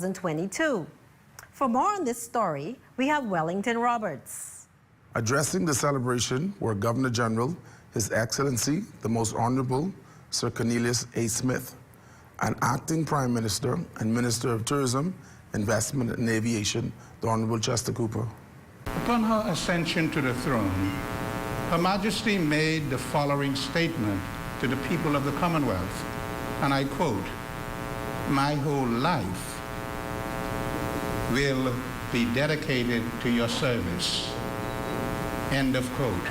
2022. For more on this story, we have Wellington Roberts. Addressing the celebration were Governor General, His Excellency, the Most Honorable Sir Cornelius A. Smith, and Acting Prime Minister and Minister of Tourism, Investment and Aviation, the Honorable Chester Cooper. Upon her ascension to the throne, Her Majesty made the following statement to the people of the Commonwealth, and I quote, "My whole life will be dedicated to your service." End of quote.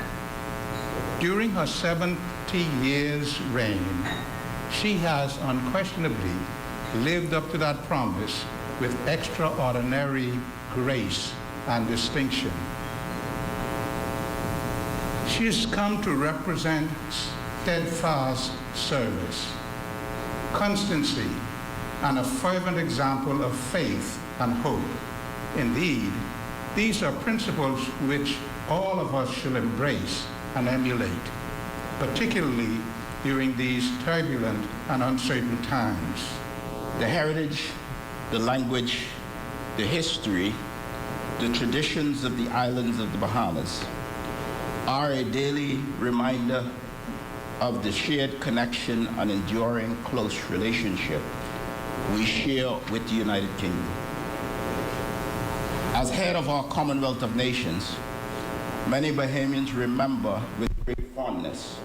During her 70 years reign, she has unquestionably lived up to that promise with extraordinary grace and distinction. She has come to represent steadfast service, constancy, and a fervent example of faith and hope. Indeed, these are principles which all of us should embrace and emulate, particularly during these turbulent and uncertain times. The heritage, the language, the history, the traditions of the islands of the Bahamas are a daily reminder of the shared connection and enduring close relationship we share with the United Kingdom. As head of our Commonwealth of Nations, many Bahamians remember with great fondness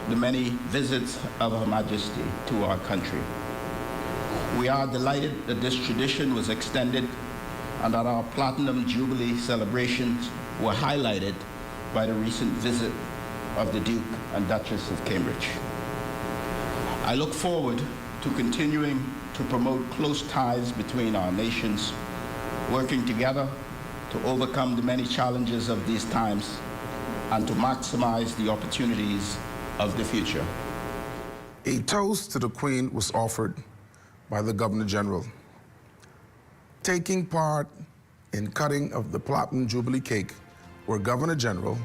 the many visits of Her Majesty to our country. We are delighted that this tradition was extended and that our Platinum Jubilee celebrations were highlighted by the recent visit of the Duke and Duchess of Cambridge. I look forward to continuing to promote close ties between our nations, working together to overcome the many challenges of these times and to maximize the opportunities of the future. A toast to the Queen was offered by the Governor General. Taking part in cutting of the Platinum Jubilee cake were Governor General,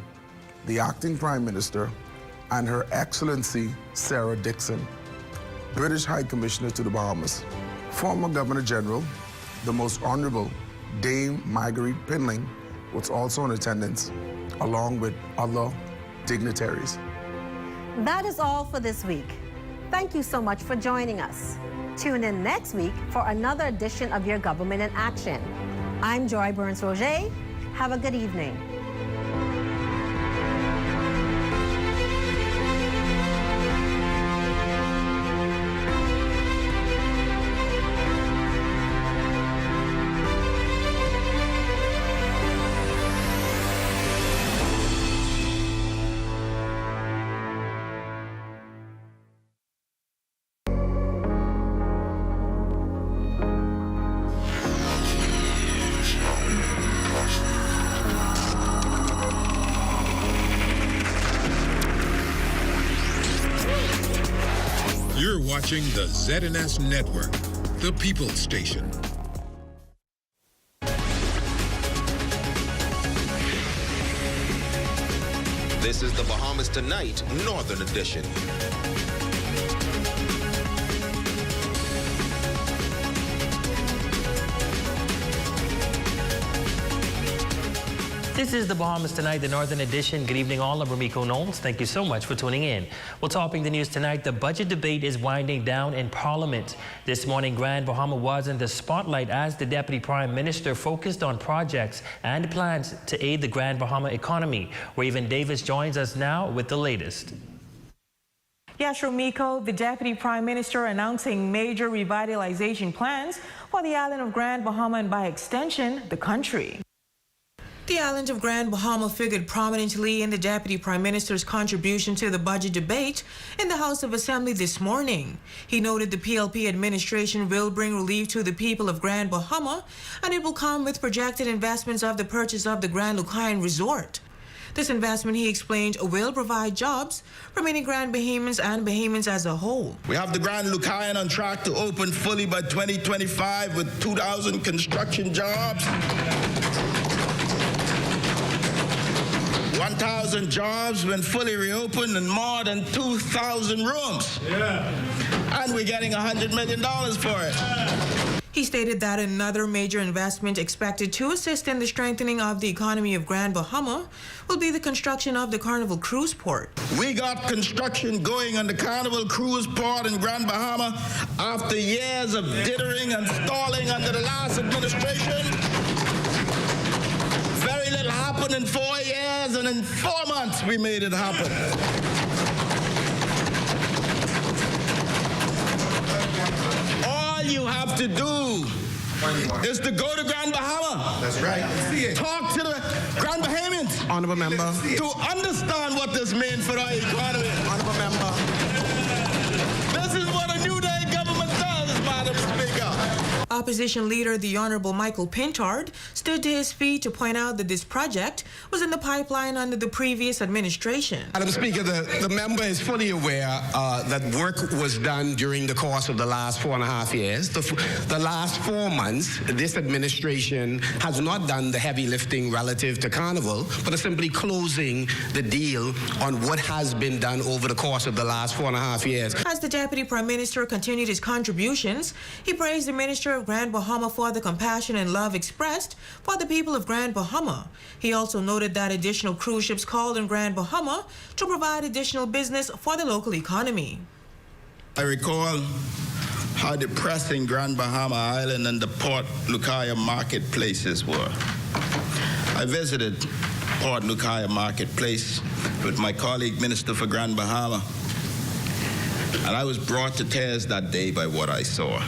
the Acting Prime Minister, and Her Excellency Sarah Dixon, British High Commissioner to the Bahamas. Former Governor General, the Most Honorable Dame Marguerite Pinling, was also in attendance, along with other dignitaries. That is all for this week. Thank you so much for joining us. Tune in next week for another edition of Your Government in Action. I'm Joy Burns-Roger. Have a good evening. You're watching the ZNS Network, the People's Station. This is the Bahamas Tonight, Northern Edition. This is the Bahamas Tonight, the Northern Edition. Good evening all. I'm Ramiko Knowles. Thank you so much for tuning in. Well, topping the news tonight, the budget debate is winding down in Parliament. This morning, Grand Bahama was in the spotlight as the Deputy Prime Minister focused on projects and plans to aid the Grand Bahama economy. Raven Davis joins us now with the latest. Yes, Ramiko, the Deputy Prime Minister announcing major revitalization plans for the island of Grand Bahama and by extension, the country. The island of Grand Bahama figured prominently in the Deputy Prime Minister's contribution to the budget debate in the House of Assembly this morning. He noted the PLP administration will bring relief to the people of Grand Bahama, and it will come with projected investments of the purchase of the Grand Lucayan Resort. This investment, he explained, will provide jobs for many Grand Bahamians and Bahamians as a whole. We have the Grand Lucayan on track to open fully by 2025 with 2,000 construction jobs. 1,000 jobs when fully reopened and more than 2,000 rooms. Yeah. And we're getting $100 million for it. He stated that another major investment expected to assist in the strengthening of the economy of Grand Bahama will be the construction of the Carnival Cruise Port. We got construction going on the Carnival Cruise Port in Grand Bahama after years of dithering and stalling under the last administration. Very little happened in 4 years, and in 4 months we made it happen. All you have to do is to go to Grand Bahama. That's right. Talk to the Grand Bahamians. Honorable member. To understand what this means for our economy. Honorable member. This is what a New Day government does, Madam Speaker. Opposition leader, the Honorable Michael Pintard, stood to his feet to point out that this project was in the pipeline under the previous administration. Madam Speaker, the member is fully aware that work was done during the course of the last 4.5 years. The last 4 months, this administration has not done the heavy lifting relative to Carnival, but is simply closing the deal on what has been done over the course of the last 4.5 years. As the Deputy Prime Minister continued his contributions, he praised the Minister of Grand Bahama for the compassion and love expressed for the people of Grand Bahama. He also noted that additional cruise ships called in Grand Bahama to provide additional business for the local economy. I recall how depressing Grand Bahama Island and the Port Lucaya marketplaces were. I visited Port Lucaya Marketplace with my colleague, Minister for Grand Bahama, and I was brought to tears that day by what I saw.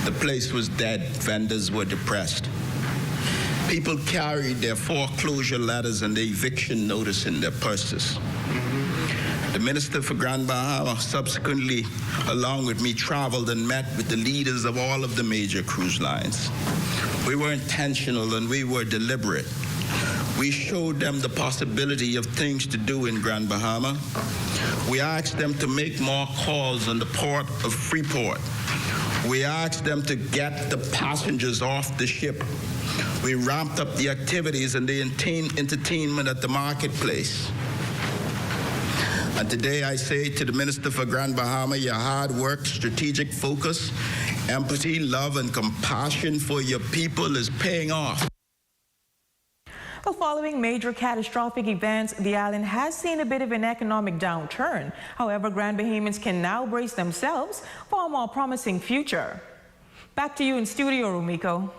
The place was dead. Vendors were depressed. People carried their foreclosure letters and the eviction notice in their purses. The Minister for Grand Bahama subsequently, along with me, traveled and met with the leaders of all of the major cruise lines. We were intentional and we were deliberate. We showed them the possibility of things to do in Grand Bahama. We asked them to make more calls on the port of Freeport. We asked them to get the passengers off the ship. We ramped up the activities and the entertainment at the marketplace. And today I say to the Minister for Grand Bahama, your hard work, strategic focus, empathy, love, and compassion for your people is paying off. Well, following major catastrophic events, the island has seen a bit of an economic downturn. However, Grand Bahamians can now brace themselves for a more promising future. Back to you in studio, Rumiko.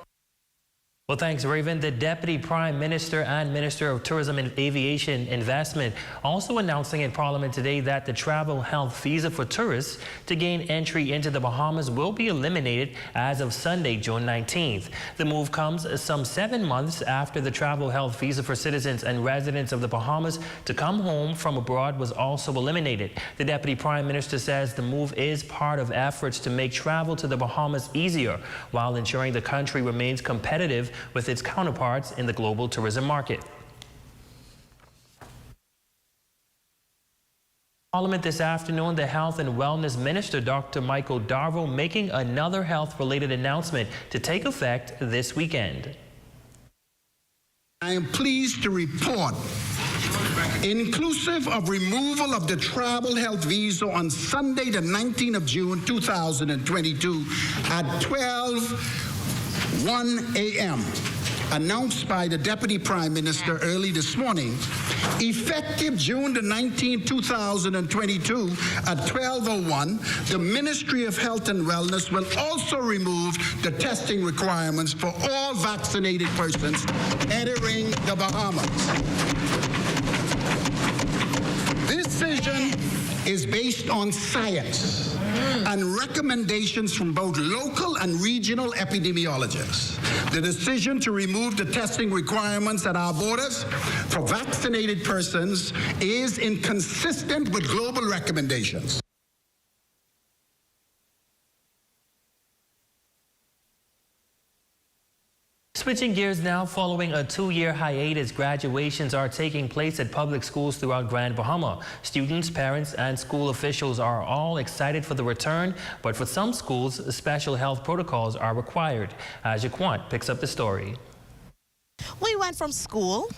Well, thanks, Raven. The Deputy Prime Minister and Minister of Tourism and Aviation Investment also announcing in Parliament today that the travel health visa for tourists to gain entry into the Bahamas will be eliminated as of Sunday, June 19th. The move comes some 7 months after the travel health visa for citizens and residents of the Bahamas to come home from abroad was also eliminated. The Deputy Prime Minister says the move is part of efforts to make travel to the Bahamas easier while ensuring the country remains competitive with its counterparts in the global tourism market. Parliament this afternoon, the Health and Wellness Minister, Dr. Michael Darville, making another health-related announcement to take effect this weekend. I am pleased to report, inclusive of removal of the travel health visa on Sunday, the 19th of June, 2022 at 12:01 a.m., announced by the Deputy Prime Minister early this morning, effective June the 19th, 2022 at 12:01, the Ministry of Health and Wellness will also remove the testing requirements for all vaccinated persons entering the Bahamas. This decision is based on science and recommendations from both local and regional epidemiologists. The decision to remove the testing requirements at our borders for vaccinated persons is inconsistent with global recommendations. Switching gears now, following a 2-year hiatus, graduations are taking place at public schools throughout Grand Bahama. Students, parents, and school officials are all excited for the return, but for some schools, special health protocols are required. Jaquant picks up the story. We went from school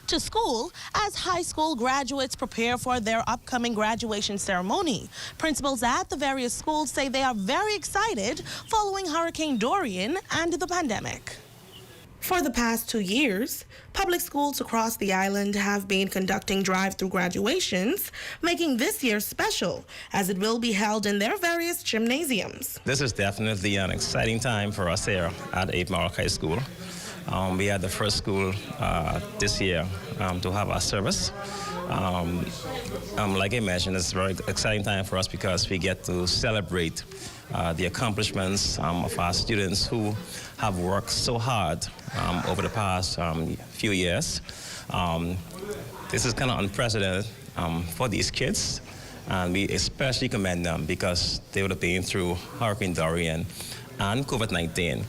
to school as high school graduates prepare for their upcoming graduation ceremony. Principals at the various schools say they are very excited following Hurricane Dorian and the pandemic. For the past 2 years, public schools across the island have been conducting drive-through graduations, making this year special as it will be held in their various gymnasiums. This is definitely an exciting time for us here at 8 Mile High School. We are the first school this year to have our service. Like I mentioned, it's a very exciting time for us because we get to celebrate the accomplishments of our students who have worked so hard over the past few years. This is kind of unprecedented for these kids, and we especially commend them because they would have been through Hurricane Dorian and COVID-19.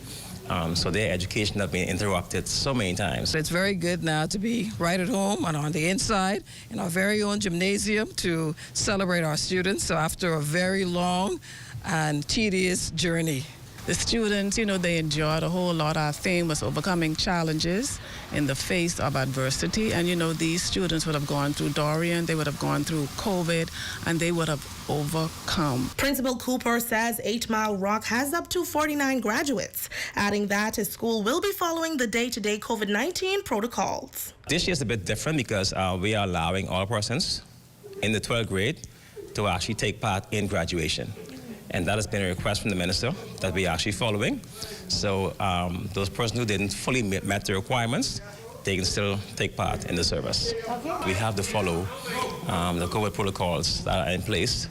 So their education has been interrupted so many times. It's very good now to be right at home and on the inside in our very own gymnasium to celebrate our students. So after a very long and tedious journey. The students, they enjoyed a whole lot. Our theme was overcoming challenges in the face of adversity. And, these students would have gone through Dorian, they would have gone through COVID, and they would have overcome. Principal Cooper says 8 Mile Rock has up to 49 graduates, adding that his school will be following the day-to-day COVID-19 protocols. This year is a bit different because we are allowing all persons in the 12th grade to actually take part in graduation. And that has been a request from the minister that we are actually following. So those persons who didn't fully met the requirements, they can still take part in the service. We have to follow the COVID protocols that are in place.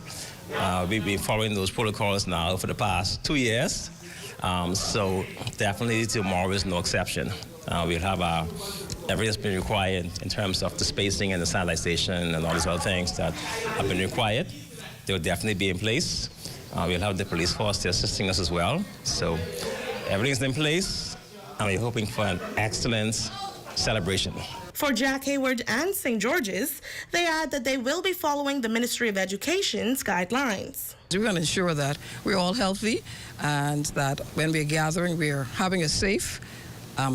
We've been following those protocols now for the past 2 years. So definitely tomorrow is no exception. We'll have everything that's been required in terms of the spacing and the sanitization and all these other things that have been required. They will definitely be in place. We'll have the police force assisting us as well. So everything's in place, and we're hoping for an excellent celebration. For Jack Hayward and St. George's, they add that they will be following the Ministry of Education's guidelines. We're going to ensure that we're all healthy and that when we're gathering, we're having a safe,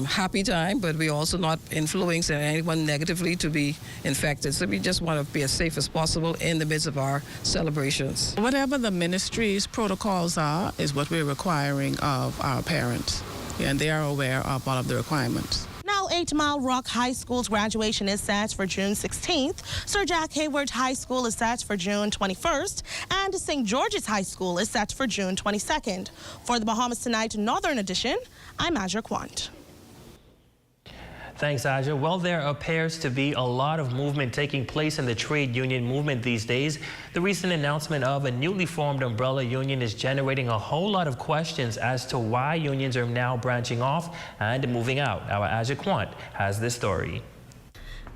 happy time, but we're also not influencing anyone negatively to be infected. So we just want to be as safe as possible in the midst of our celebrations. Whatever the ministry's protocols are is what we're requiring of our parents, and they are aware of all of the requirements. Now, 8 Mile Rock High School's graduation is set for June 16th. Sir Jack Hayward High School is set for June 21st, and St. George's High School is set for June 22nd. For the Bahamas Tonight Northern Edition, I'm Aja Quant. Thanks, Aja. Well, there appears to be a lot of movement taking place in the trade union movement these days. The recent announcement of a newly formed umbrella union is generating a whole lot of questions as to why unions are now branching off and moving out. Our Aja Quant has this story.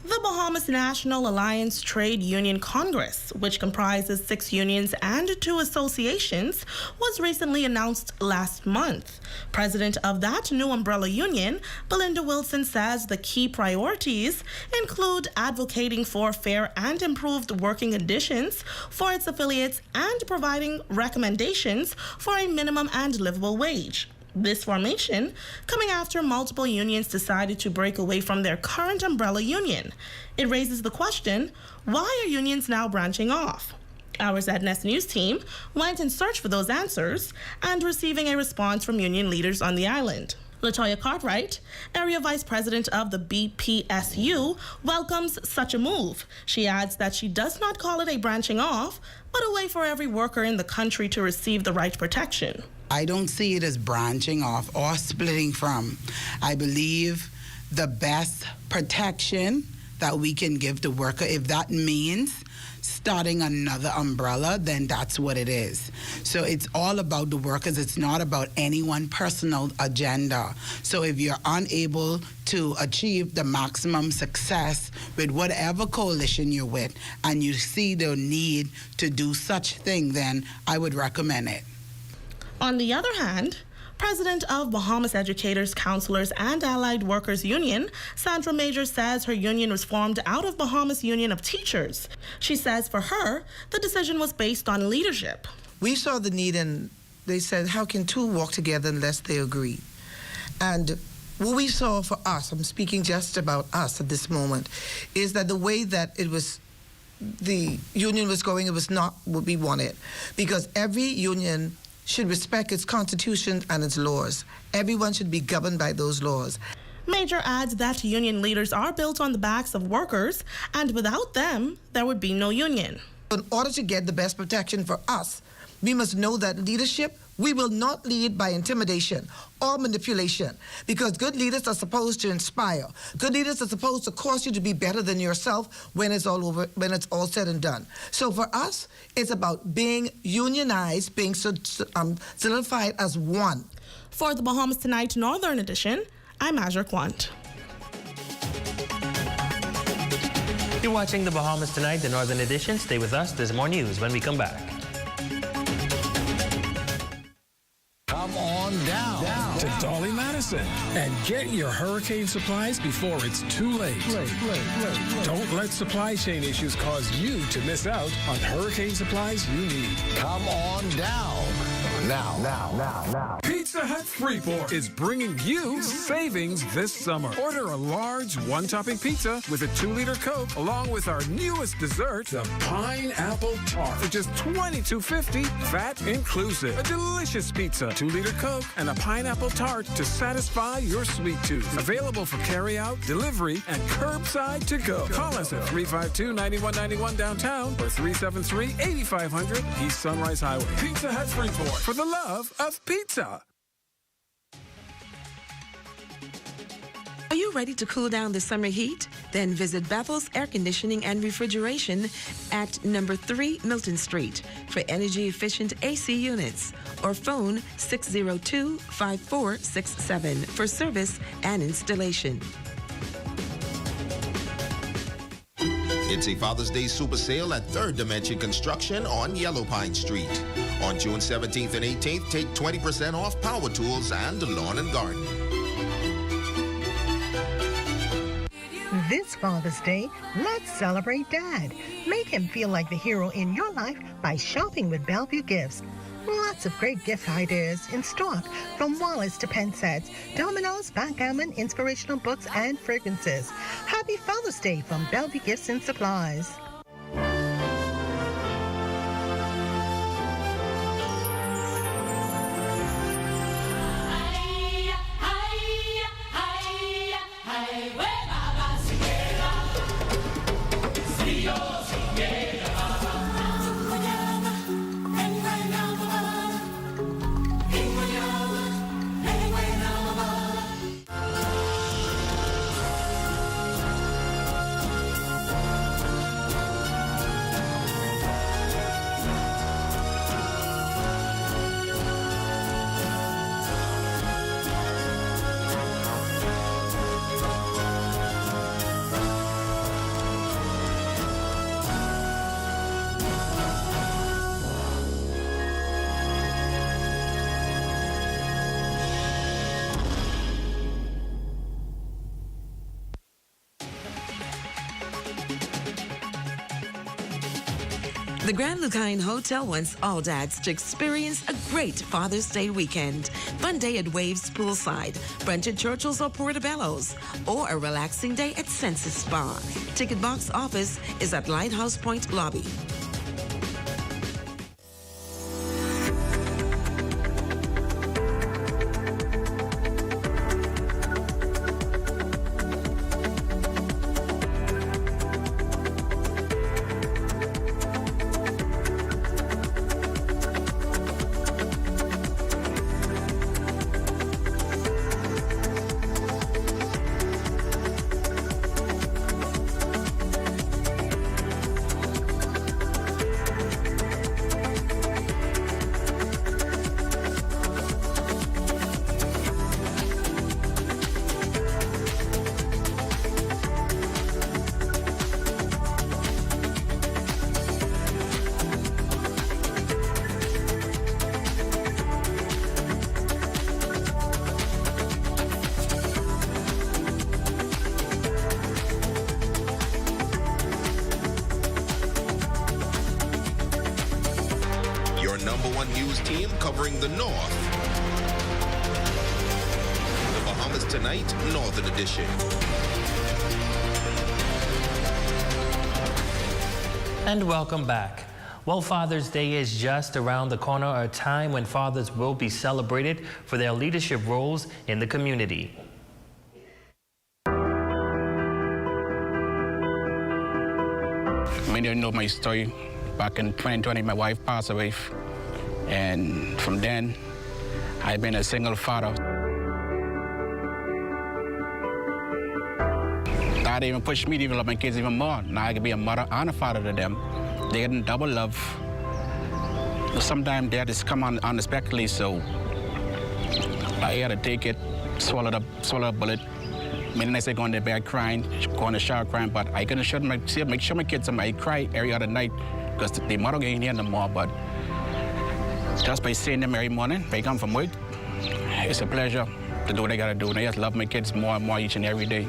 The Bahamas National Alliance Trade Union Congress, which comprises 6 unions and 2 associations, was recently announced last month. President of that new umbrella union, Belinda Wilson, says the key priorities include advocating for fair and improved working conditions for its affiliates and providing recommendations for a minimum and livable wage. This formation coming after multiple unions decided to break away from their current umbrella union. It raises the question, why are unions now branching off? Our ZNS News team went in search for those answers and receiving a response from union leaders on the island. Latoya Cartwright, Area Vice President of the BPSU, welcomes such a move. She adds that she does not call it a branching off, but a way for every worker in the country to receive the right protection. I don't see it as branching off or splitting from. I believe the best protection that we can give the worker, if that means starting another umbrella, then that's what it is. So it's all about the workers. It's not about any one personal agenda. So if you're unable to achieve the maximum success with whatever coalition you're with, and you see the need to do such thing, then I would recommend it. On the other hand, President of Bahamas Educators, Counselors, and Allied Workers Union, Sandra Major, says her union was formed out of Bahamas Union of Teachers. She says for her, the decision was based on leadership. We saw the need, and they said, how can 2 walk together unless they agree? And what we saw for us, I'm speaking just about us at this moment, is that the way that the union was going, it was not what we wanted. Because every union should respect its constitution and its laws. Everyone should be governed by those laws. Major adds that union leaders are built on the backs of workers, and without them, there would be no union. In order to get the best protection for us, we must know that leadership, we will not lead by intimidation or manipulation, because good leaders are supposed to inspire. Good leaders are supposed to cause you to be better than yourself when it's all over, when it's all said and done. So for us, it's about being unionized, being solidified as one. For the Bahamas Tonight Northern Edition, I'm Azure Quant. You're watching the Bahamas Tonight, the Northern Edition. Stay with us. There's more news when we come back. Come on down to Dolly Madison and get your hurricane supplies before it's too late. Don't let supply chain issues cause you to miss out on hurricane supplies you need. Come on down. Now. Pizza Hut Freeport is bringing you savings this summer. Order a large one-topping pizza with a 2-liter Coke, along with our newest dessert, the pineapple tart, for just $22.50, VAT inclusive. A delicious pizza, 2-liter Coke, and a pineapple tart to satisfy your sweet tooth. Available for carry-out, delivery, and curbside to go. Call us at 352-9191 downtown or 373-8500 East Sunrise Highway. Pizza Hut Freeport, for the love of pizza. Are you ready to cool down the summer heat? Then visit Bethel's Air Conditioning and Refrigeration at number 3 Milton Street for energy-efficient AC units, or phone 602-5467 for service and installation. It's a Father's Day super sale at Third Dimension Construction on Yellow Pine Street. On June 17th and 18th, take 20% off power tools and lawn and garden. This Father's Day, let's celebrate Dad. Make him feel like the hero in your life by shopping with Bellevue Gifts. Lots of great gift ideas in stock, from wallets to pen sets, dominoes, backgammon, inspirational books, and fragrances. Happy Father's Day from Bellevue Gifts and Supplies. The Grand Lucine Hotel wants all dads to experience a great Father's Day weekend. Fun day at Waves Poolside, brunch at Churchill's or Portobello's, or a relaxing day at Senses Spa. Ticket box office is at Lighthouse Point Lobby. tonight, Northern Edition. And welcome back. Well, Father's Day is just around the corner, a time when fathers will be celebrated for their leadership roles in the community. Many of you know my story. Back in 2020, my wife passed away. And from then, I've been a single father. That even pushed me to even love my kids even more. Now I can be a mother and a father to them. They're getting double love. Sometimes they just come on unexpectedly, so I had to take it, swallow the bullet. Many nights I go in the bed crying, go in the shower crying, but I couldn't make sure my kids, I cry every other night because the mother ain't here no more, but just by seeing them every morning, they come from work, it's a pleasure to do what I gotta do. And I just love my kids more and more each and every day.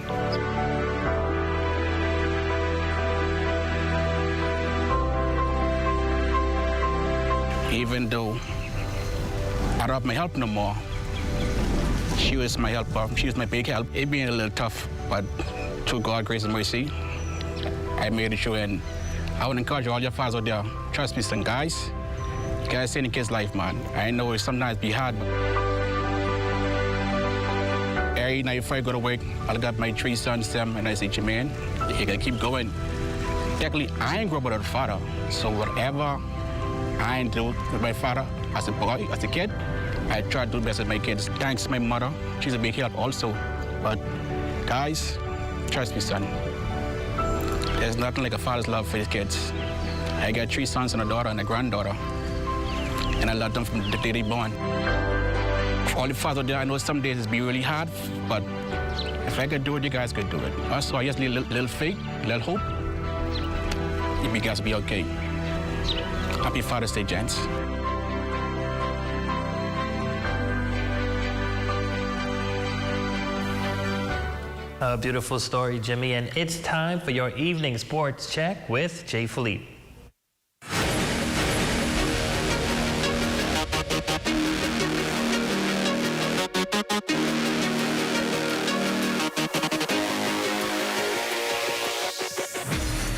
Even though I don't have my help no more, she was my helper. She was my big help. It being a little tough, but through God's grace and mercy, I made it sure. And I would encourage all your fathers out there, trust me, some guys, you gotta stay in the kid's life, man. I know it sometimes be hard, but every night before I go to work, I look at my 3 sons, them, and I say, Jermaine, you gotta keep going. Technically, I ain't grow up without a father, so whatever I do with my father as a boy, as a kid, I try to do the best with my kids. Thanks to my mother. She's a big help also. But guys, trust me, son. There's nothing like a father's love for his kids. I got 3 sons and a daughter and a granddaughter. And I love them from the day they born. For all the fathers out there, I know some days it's be really hard, but if I could do it, you guys could do it. Also, I just need a little faith, a little hope. You guys will be okay. Happy Father's Day, gents. A beautiful story, Jimmy, and it's time for your evening sports check with Jay Philippe.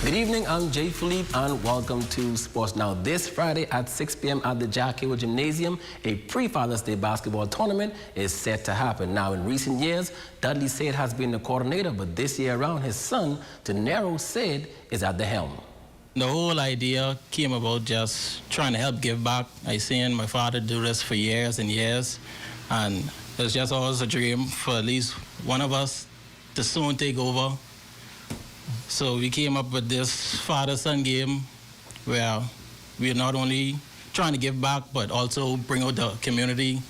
Good evening, I'm Jay Philippe and welcome to Sports Now. This Friday at 6 p.m. at the Jack Hill Gymnasium, a pre-Father's Day basketball tournament is set to happen. Now, in recent years, Dudley Said has been the coordinator, but this year around, his son, Tenero Said, is at the helm. The whole idea came about just trying to help give back. I seen my father do this for years and years, and it's just always a dream for at least one of us to soon take over. So we came up with this father-son game where we're not only trying to give back, but also bring out the community.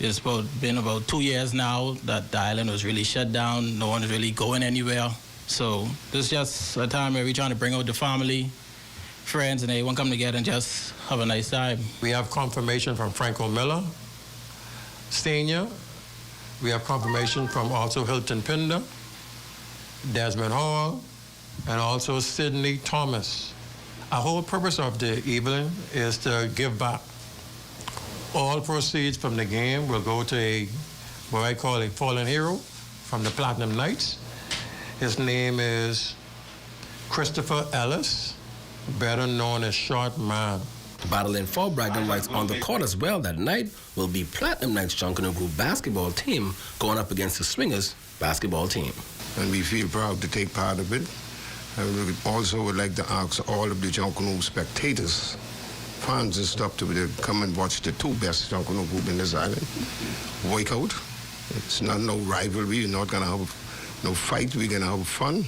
It's been about 2 years now that the island was really shut down. No one is really going anywhere. So this is just a time where we're trying to bring out the family, friends, and everyone come together and just have a nice time. We have confirmation from Franco Miller, Senior. We have confirmation from also Hilton Pinder, Desmond Hall, and also Sidney Thomas. Our whole purpose of the evening is to give back. All proceeds from the game will go to what I call a fallen hero from the Platinum Knights. His name is Christopher Ellis, better known as Short Man. Battling for bragging rights on the court as well that night will be Platinum Knights Junkanoo Group basketball team going up against the Swingers basketball team. And we feel proud to take part of it. We also would like to ask all of the Junkanoo spectators, fans and stuff, to come and watch the 2 best Junkanoo group in this island work out. It's not no rivalry. We're not going to have no fight. We're going to have fun.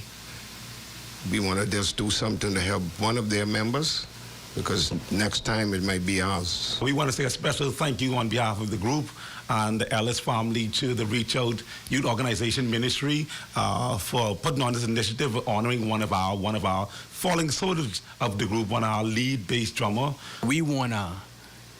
We want to just do something to help one of their members, because next time it might be ours. We want to say a special thank you on behalf of the group and the Ellis family to the Reach Out Youth Organization Ministry for putting on this initiative, honoring one of our falling soldiers of the group, one of our lead bass drummer. We want to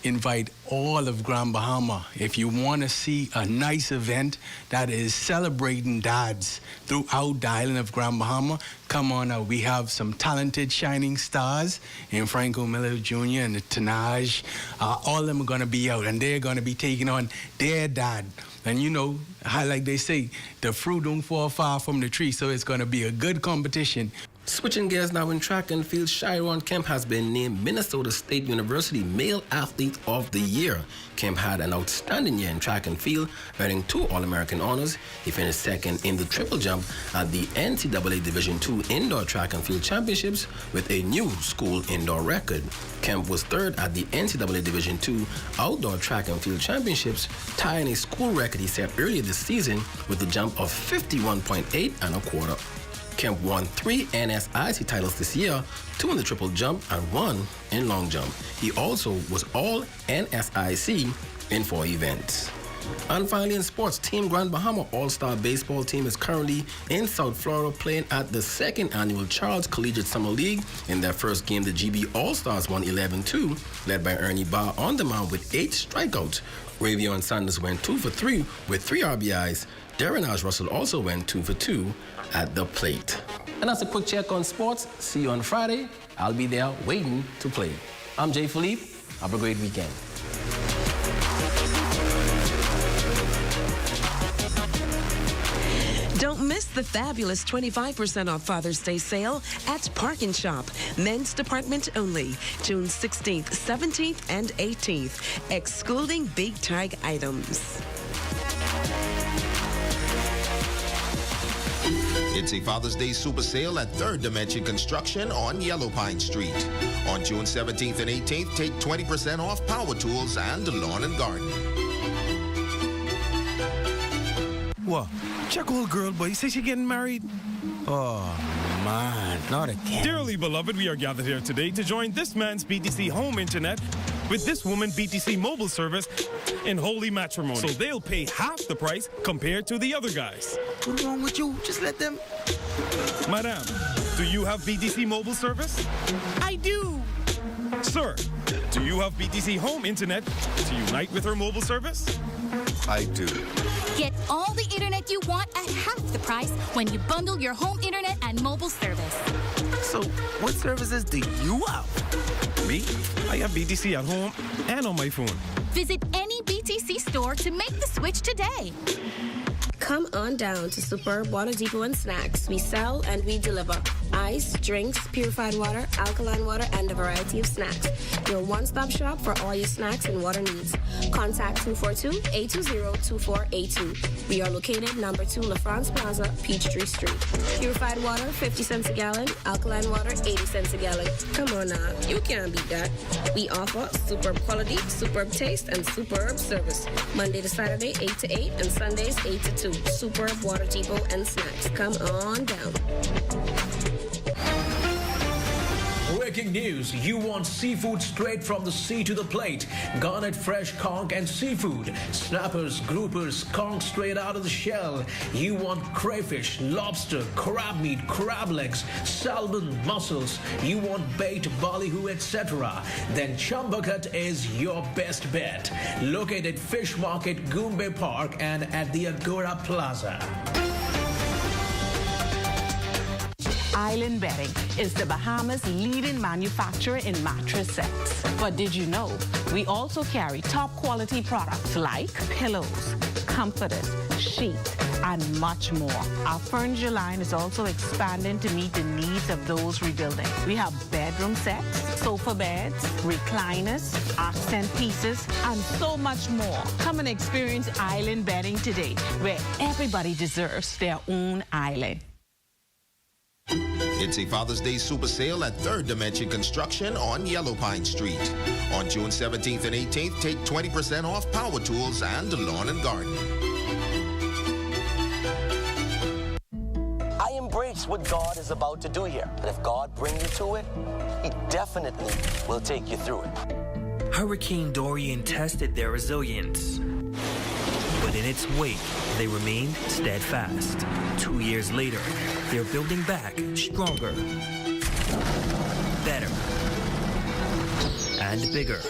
invite all of Grand Bahama. If you want to see a nice event that is celebrating dads throughout the island of Grand Bahama, come on out. We have some talented shining stars in Franco Miller Jr. and Tanaj. All of them are going to be out, and they're going to be taking on their dad. And you know, like they say, the fruit don't fall far from the tree, so it's going to be a good competition. Switching gears now in track and field, Chiron Kemp has been named Minnesota State University Male Athlete of the Year. Kemp had an outstanding year in track and field, earning 2 All-American honors. He finished second in the triple jump at the NCAA Division II Indoor Track and Field Championships with a new school indoor record. Kemp was third at the NCAA Division II Outdoor Track and Field Championships, tying a school record he set earlier this season with a jump of 51.8 1/4. Kemp won 3 NSIC titles this year, 2 in the triple jump and 1 in long jump. He also was all NSIC in 4 events. And finally in sports, Team Grand Bahama All-Star Baseball team is currently in South Florida playing at the 2nd annual Charles Collegiate Summer League. In their first game, the GB All-Stars won 11-2, led by Ernie Barr on the mound with 8 strikeouts. Ravion Sanders went 2 for 3 with 3 RBIs. Darren Ash Russell also went 2 for 2 at the plate. And that's a quick check on sports. See you on Friday. I'll be there waiting to play. I'm Jay Philippe. Have a great weekend. Don't miss the fabulous 25% off Father's Day sale at Park & Shop. Men's department only. June 16th, 17th, and 18th, excluding big tag items. It's a Father's Day super sale at Third Dimension Construction on Yellow Pine Street. On June 17th and 18th, take 20% off power tools and lawn and garden. What? Check old girl, boy. You say she getting married? Oh, man, not again. Dearly beloved, we are gathered here today to join this man's BTC home internet with this woman BTC mobile service in holy matrimony. So they'll pay half the price compared to the other guys. What's wrong with you? Just let them. Madam, do you have BTC mobile service? I do. Sir, do you have BTC home internet to unite with her mobile service? I do. Get all the internet you want at half the price when you bundle your home internet and mobile service. So, what services do you have? Me? I have BTC at home and on my phone. Visit any BTC store to make the switch today. Come on down to Superb Water Depot and Snacks. We sell and we deliver ice, drinks, purified water, alkaline water, and a variety of snacks. Your one-stop shop for all your snacks and water needs. Contact 242-820-2482. We are located number 2 La France Plaza, Peachtree Street. Purified water, 50 cents a gallon. Alkaline water, 80 cents a gallon. Come on now, you can't beat that. We offer superb quality, superb taste, and superb service. Monday to Saturday, 8 to 8, and Sundays, 8 to 2. Superb Water Depot and Snacks. Come on down. Breaking news. You want seafood straight from the sea to the plate. Garnet fresh conch and seafood. Snappers, groupers, conch straight out of the shell. You want crayfish, lobster, crab meat, crab legs, salmon, mussels. You want bait, ballyhoo, etc. Then Chumbucket is your best bet. Located Fish Market, Goombay Park, and at the Agora Plaza. Island Bedding is the Bahamas' leading manufacturer in mattress sets. But did you know we also carry top quality products like pillows, comforters, sheets, and much more. Our furniture line is also expanding to meet the needs of those rebuilding. We have bedroom sets, sofa beds, recliners, accent pieces, and so much more. Come and experience Island Bedding today, where everybody deserves their own island. It's a Father's Day super sale at Third Dimension Construction on Yellow Pine Street. On June 17th and 18th, take 20% off power tools and lawn and garden. I embrace what God is about to do here. And if God brings you to it, He definitely will take you through it. Hurricane Dorian tested their resilience. But in its wake, they remained steadfast. 2 years later, they're building back stronger, better, and bigger.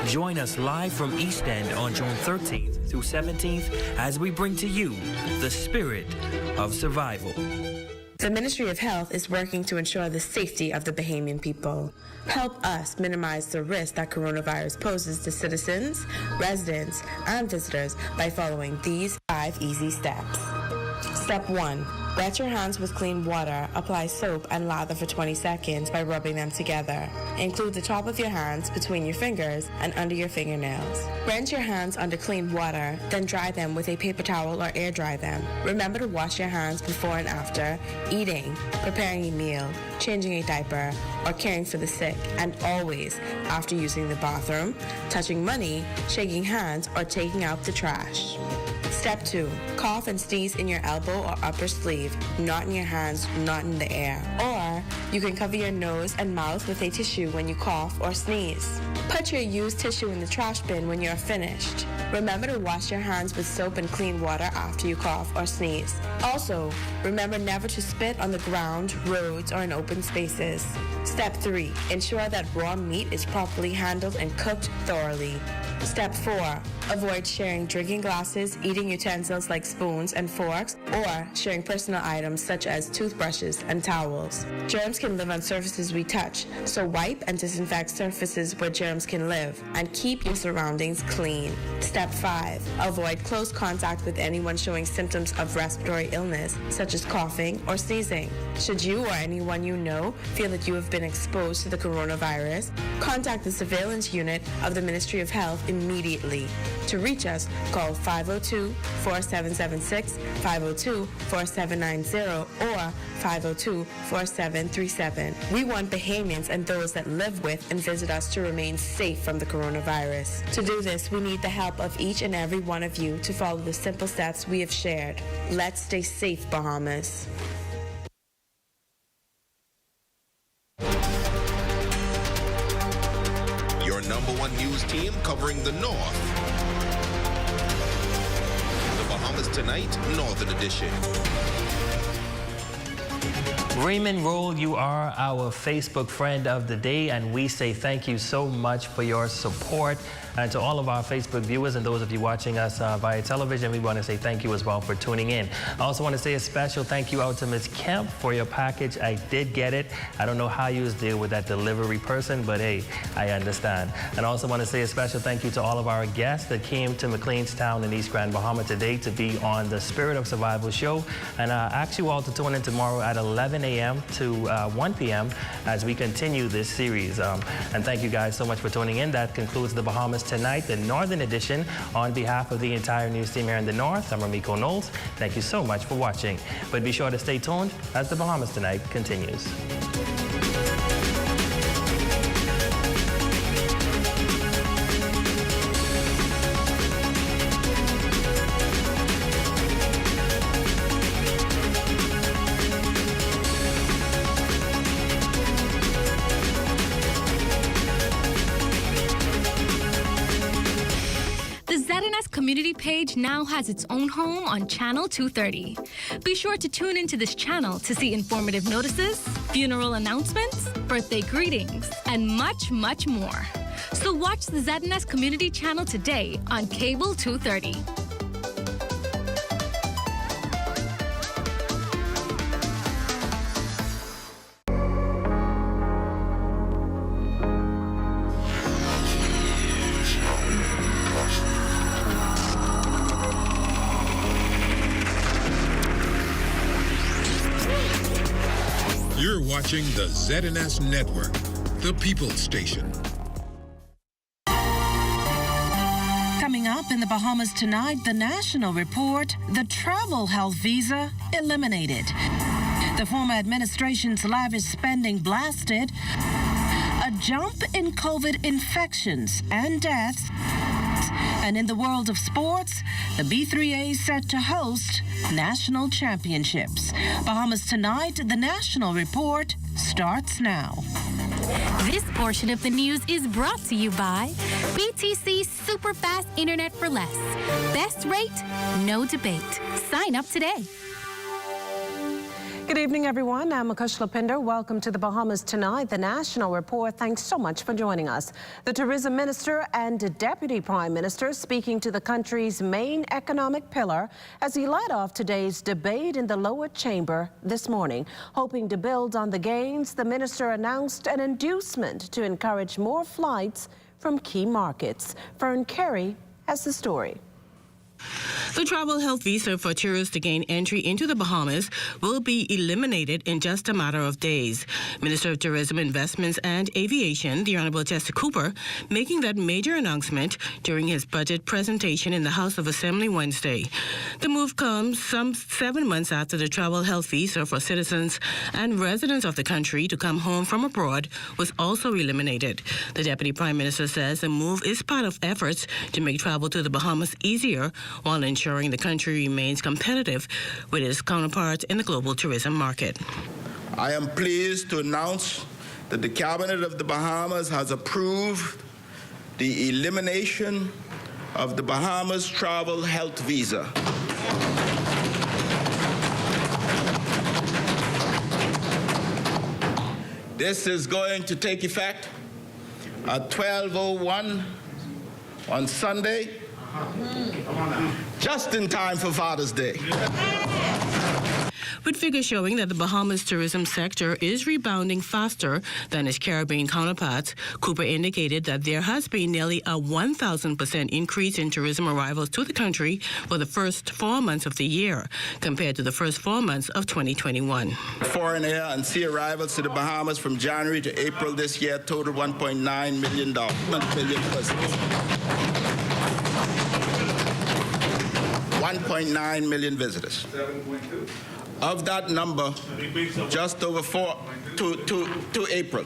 Join us live from East End on June 13th through 17th as we bring to you the spirit of survival. The Ministry of Health is working to ensure the safety of the Bahamian people. Help us minimize the risk that coronavirus poses to citizens, residents, and visitors by following these 5 easy steps. Step 1. Wet your hands with clean water. Apply soap and lather for 20 seconds by rubbing them together. Include the top of your hands between your fingers and under your fingernails. Rinse your hands under clean water, then dry them with a paper towel or air dry them. Remember to wash your hands before and after eating, preparing a meal, changing a diaper, or caring for the sick, and always after using the bathroom, touching money, shaking hands, or taking out the trash. Step 2. Cough and sneeze in your elbow or upper sleeve, not in your hands, not in the air. Or you can cover your nose and mouth with a tissue when you cough or sneeze. Put your used tissue in the trash bin when you're finished. Remember to wash your hands with soap and clean water after you cough or sneeze. Also, remember never to spit on the ground, roads, or in open spaces. Step 3. Ensure that raw meat is properly handled and cooked thoroughly. Step 4. Avoid sharing drinking glasses, eating utensils like spoons and forks, or sharing personal items such as toothbrushes and towels. Germs can live on surfaces we touch, so wipe and disinfect surfaces where germs can live, and keep your surroundings clean. Step 5. Avoid close contact with anyone showing symptoms of respiratory illness, such as coughing or sneezing. Should you or anyone you know feel that you have been exposed to the coronavirus, contact the surveillance unit of the Ministry of Health immediately. To reach us, call 502-4776, 502-4790, or 502-4737. We want Bahamians and those that live with and visit us to remain safe from the coronavirus. To do this, we need the help of each and every one of you to follow the simple steps we have shared. Let's stay safe, Bahamas. Your number one news team covering the North. The Bahamas Tonight, Northern Edition. Raymond Roll, you are our Facebook friend of the day, and we say thank you so much for your support. And to all of our Facebook viewers and those of you watching us via television, we want to say thank you as well for tuning in. I also want to say a special thank you out to Ms. Kemp for your package. I did get it. I don't know how you deal with that delivery person, but hey, I understand. And I also want to say a special thank you to all of our guests that came to McLeanstown in East Grand Bahama today to be on the Spirit of Survival show. And I ask you all to tune in tomorrow at 11 a.m. to 1 p.m. as we continue this series. And thank you guys so much for tuning in. That concludes the Bahamas Tonight, the Northern Edition. On behalf of the entire news team here in the North, I'm Ramiko Knowles. Thank you so much for watching. But be sure to stay tuned as the Bahamas Tonight continues. Community page now has its own home on Channel 230. Be sure to tune into this channel to see informative notices, funeral announcements, birthday greetings, and much, much more. So watch the ZNS Community Channel today on Cable 230. You're watching the ZNS Network, the People's Station. Coming up in the Bahamas tonight, the national report, the travel health visa eliminated. The former administration's lavish spending blasted. A jump in COVID infections and deaths. And in the world of sports, the B3A is set to host national championships. Bahamas Tonight, the national report starts now. This portion of the news is brought to you by BTC Super Fast Internet for Less. Best rate, no debate. Sign up today. Good evening, everyone. I'm Akush Lapinder. Welcome to the Bahamas Tonight, the National Report. Thanks so much for joining us. The Tourism Minister and Deputy Prime Minister speaking to the country's main economic pillar as he led off today's debate in the lower chamber this morning. Hoping to build on the gains, the minister announced an inducement to encourage more flights from key markets. Fern Carey has the story. The travel health visa for tourists to gain entry into the Bahamas will be eliminated in just a matter of days. Minister of Tourism, Investments and Aviation, the Honorable Chester Cooper, making that major announcement during his budget presentation in the House of Assembly Wednesday. The move comes some 7 months after the travel health visa for citizens and residents of the country to come home from abroad was also eliminated. The Deputy Prime Minister says the move is part of efforts to make travel to the Bahamas easier while ensuring the country remains competitive with its counterparts in the global tourism market. I am pleased to announce that the Cabinet of the Bahamas has approved the elimination of the Bahamas Travel Health Visa. This is going to take effect at 12:01 on Sunday, just in time for Father's Day. With figures showing that the Bahamas tourism sector is rebounding faster than its Caribbean counterparts, Cooper indicated that there has been nearly a 1,000% increase in tourism arrivals to the country for the first 4 months of the year, compared to the first 4 months of 2021. Foreign air and sea arrivals to the Bahamas from January to April this year totaled $1.9 million. 1.9 million visitors. 7.2. Of that number, just over to April.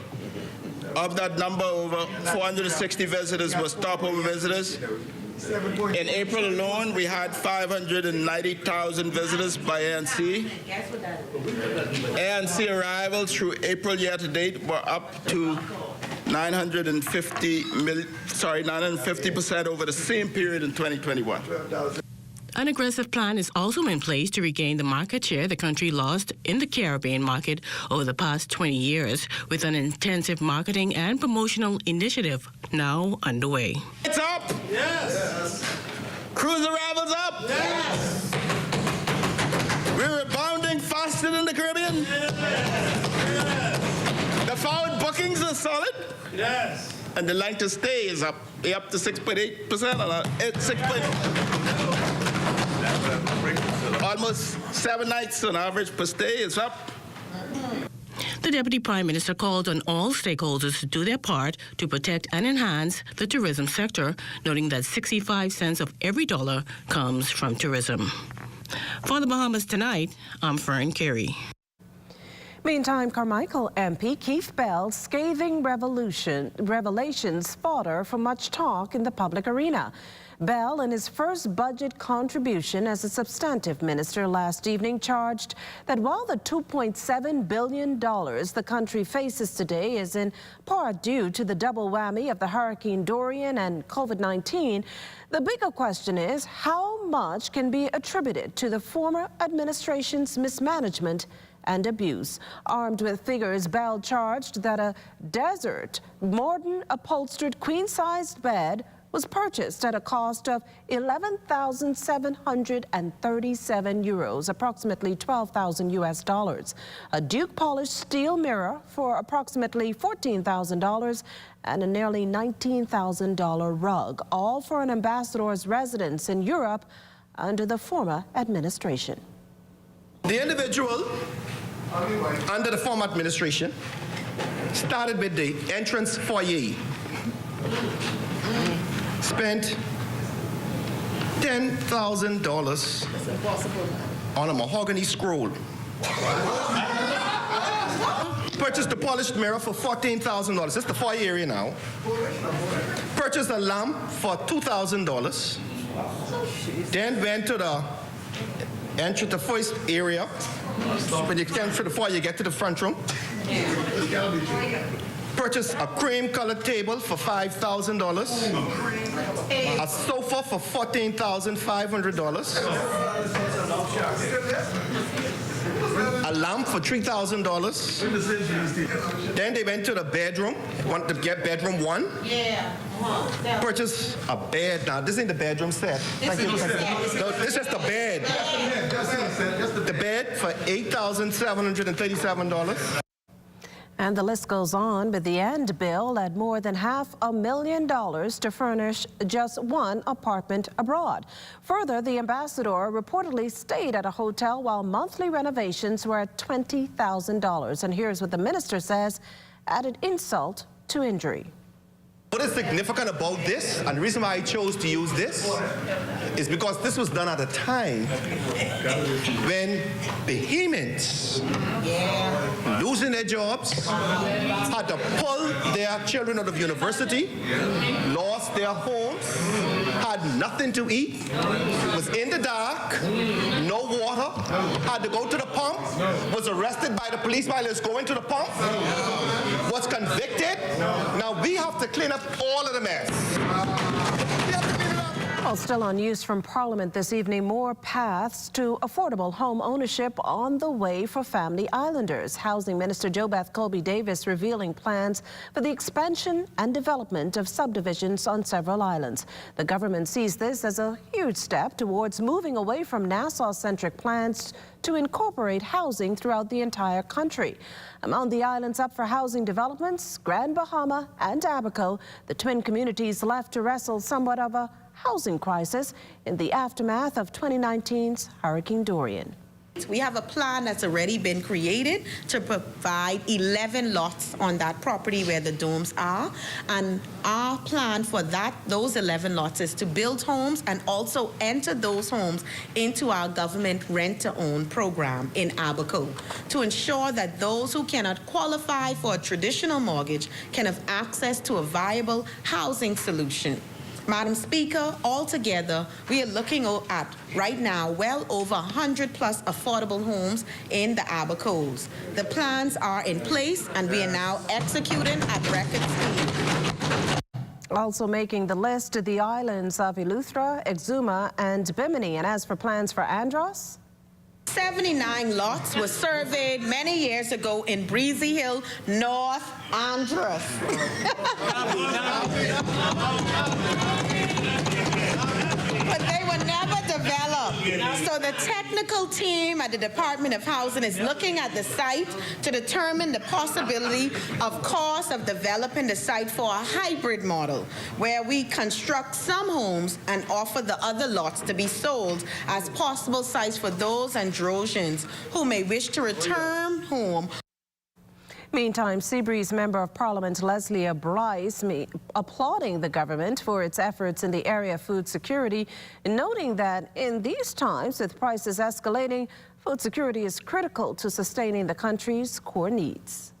Of that number, over 460 visitors were stopover visitors. In April alone, we had 590,000 visitors by air and sea. Air and sea arrivals through April year to date were up to 950% over the same period in 2021. An aggressive plan is also in place to regain the market share the country lost in the Caribbean market over the past 20 years, with an intensive marketing and promotional initiative now underway. It's up! Yes! Cruise arrivals up! Yes! We're rebounding faster than the Caribbean? Yes! The forward bookings are solid? Yes! And the length of stay is up to 6.8%. Almost 7 nights on average per stay is up. The Deputy Prime Minister called on all stakeholders to do their part to protect and enhance the tourism sector, noting that 65 cents of every dollar comes from tourism. For the Bahamas Tonight, I'm Fern Carey. Meantime, Carmichael MP Keith Bell scathing revelations fodder for much talk in the public arena. Bell, in his first budget contribution as a substantive minister last evening, charged that while the $2.7 billion the country faces today is in part due to the double whammy of the Hurricane Dorian and COVID-19, the bigger question is how much can be attributed to the former administration's mismanagement and abuse. Armed with figures, Bell charged that a desert, modern upholstered queen-sized bed was purchased at a cost of 11,737 euros, approximately $12,000 US. A Duke polished steel mirror for approximately $14,000 and a nearly $19,000 rug, all for an ambassador's residence in Europe under the former administration. The individual under the former administration started with the entrance foyer. Spent $10,000 on a mahogany scroll. Purchased a polished mirror for $14,000. That's the foyer area now. Purchased a lamp for $2,000. Then went to the entrance, the first area. When you come through the foyer, you get to the front room. Purchased a cream-colored table for $5,000. a sofa for $14,500, a lamp for $3,000. Then they went to the bedroom, wanted to get bedroom 1. Yeah. Purchase a bed. Now, this ain't the bedroom set. No, this is just the bed. The bed for $8,737. And the list goes on, but the end bill at more than $500,000 to furnish just one apartment abroad. Further, the ambassador reportedly stayed at a hotel while monthly renovations were at $20,000. And here's what the minister says added insult to injury. What is significant about this, and the reason why I chose to use this, is because this was done at a time when Bahamians losing their jobs, had to pull their children out of university, lost their homes, had nothing to eat, was in the dark, no water, had to go to the pump, was arrested by the police while he was going to the pump, was convicted. Now we have to clean up all of the mess. Well, still on news from Parliament this evening, more paths to affordable home ownership on the way for family islanders. Housing Minister JoBeth Colby-Davis revealing plans for the expansion and development of subdivisions on several islands. The government sees this as a huge step towards moving away from Nassau-centric plans to incorporate housing throughout the entire country. Among the islands up for housing developments, Grand Bahama and Abaco, the twin communities left to wrestle somewhat of a housing crisis in the aftermath of 2019's Hurricane Dorian. We have a plan that's already been created to provide 11 lots on that property where the domes are. And our plan for those 11 lots is to build homes and also enter those homes into our government rent-to-own program in Abaco to ensure that those who cannot qualify for a traditional mortgage can have access to a viable housing solution. Madam Speaker, altogether, we are looking at, right now, well over 100 plus affordable homes in the Abacos. The plans are in place, and we are now executing at record speed. Also making the list, the islands of Eleuthera, Exuma, and Bimini. And as for plans for Andros? 79 lots were surveyed many years ago in Breezy Hill, North Andros. But they were never developed. So the technical team at the Department of Housing is looking at the site to determine the possibility of cost of developing the site for a hybrid model, where we construct some homes and offer the other lots to be sold as possible sites for those Androsians who may wish to return home. Meantime, Seabreeze Member of Parliament Leslie Bryce applauding the government for its efforts in the area of food security, noting that in these times, with prices escalating, food security is critical to sustaining the country's core needs.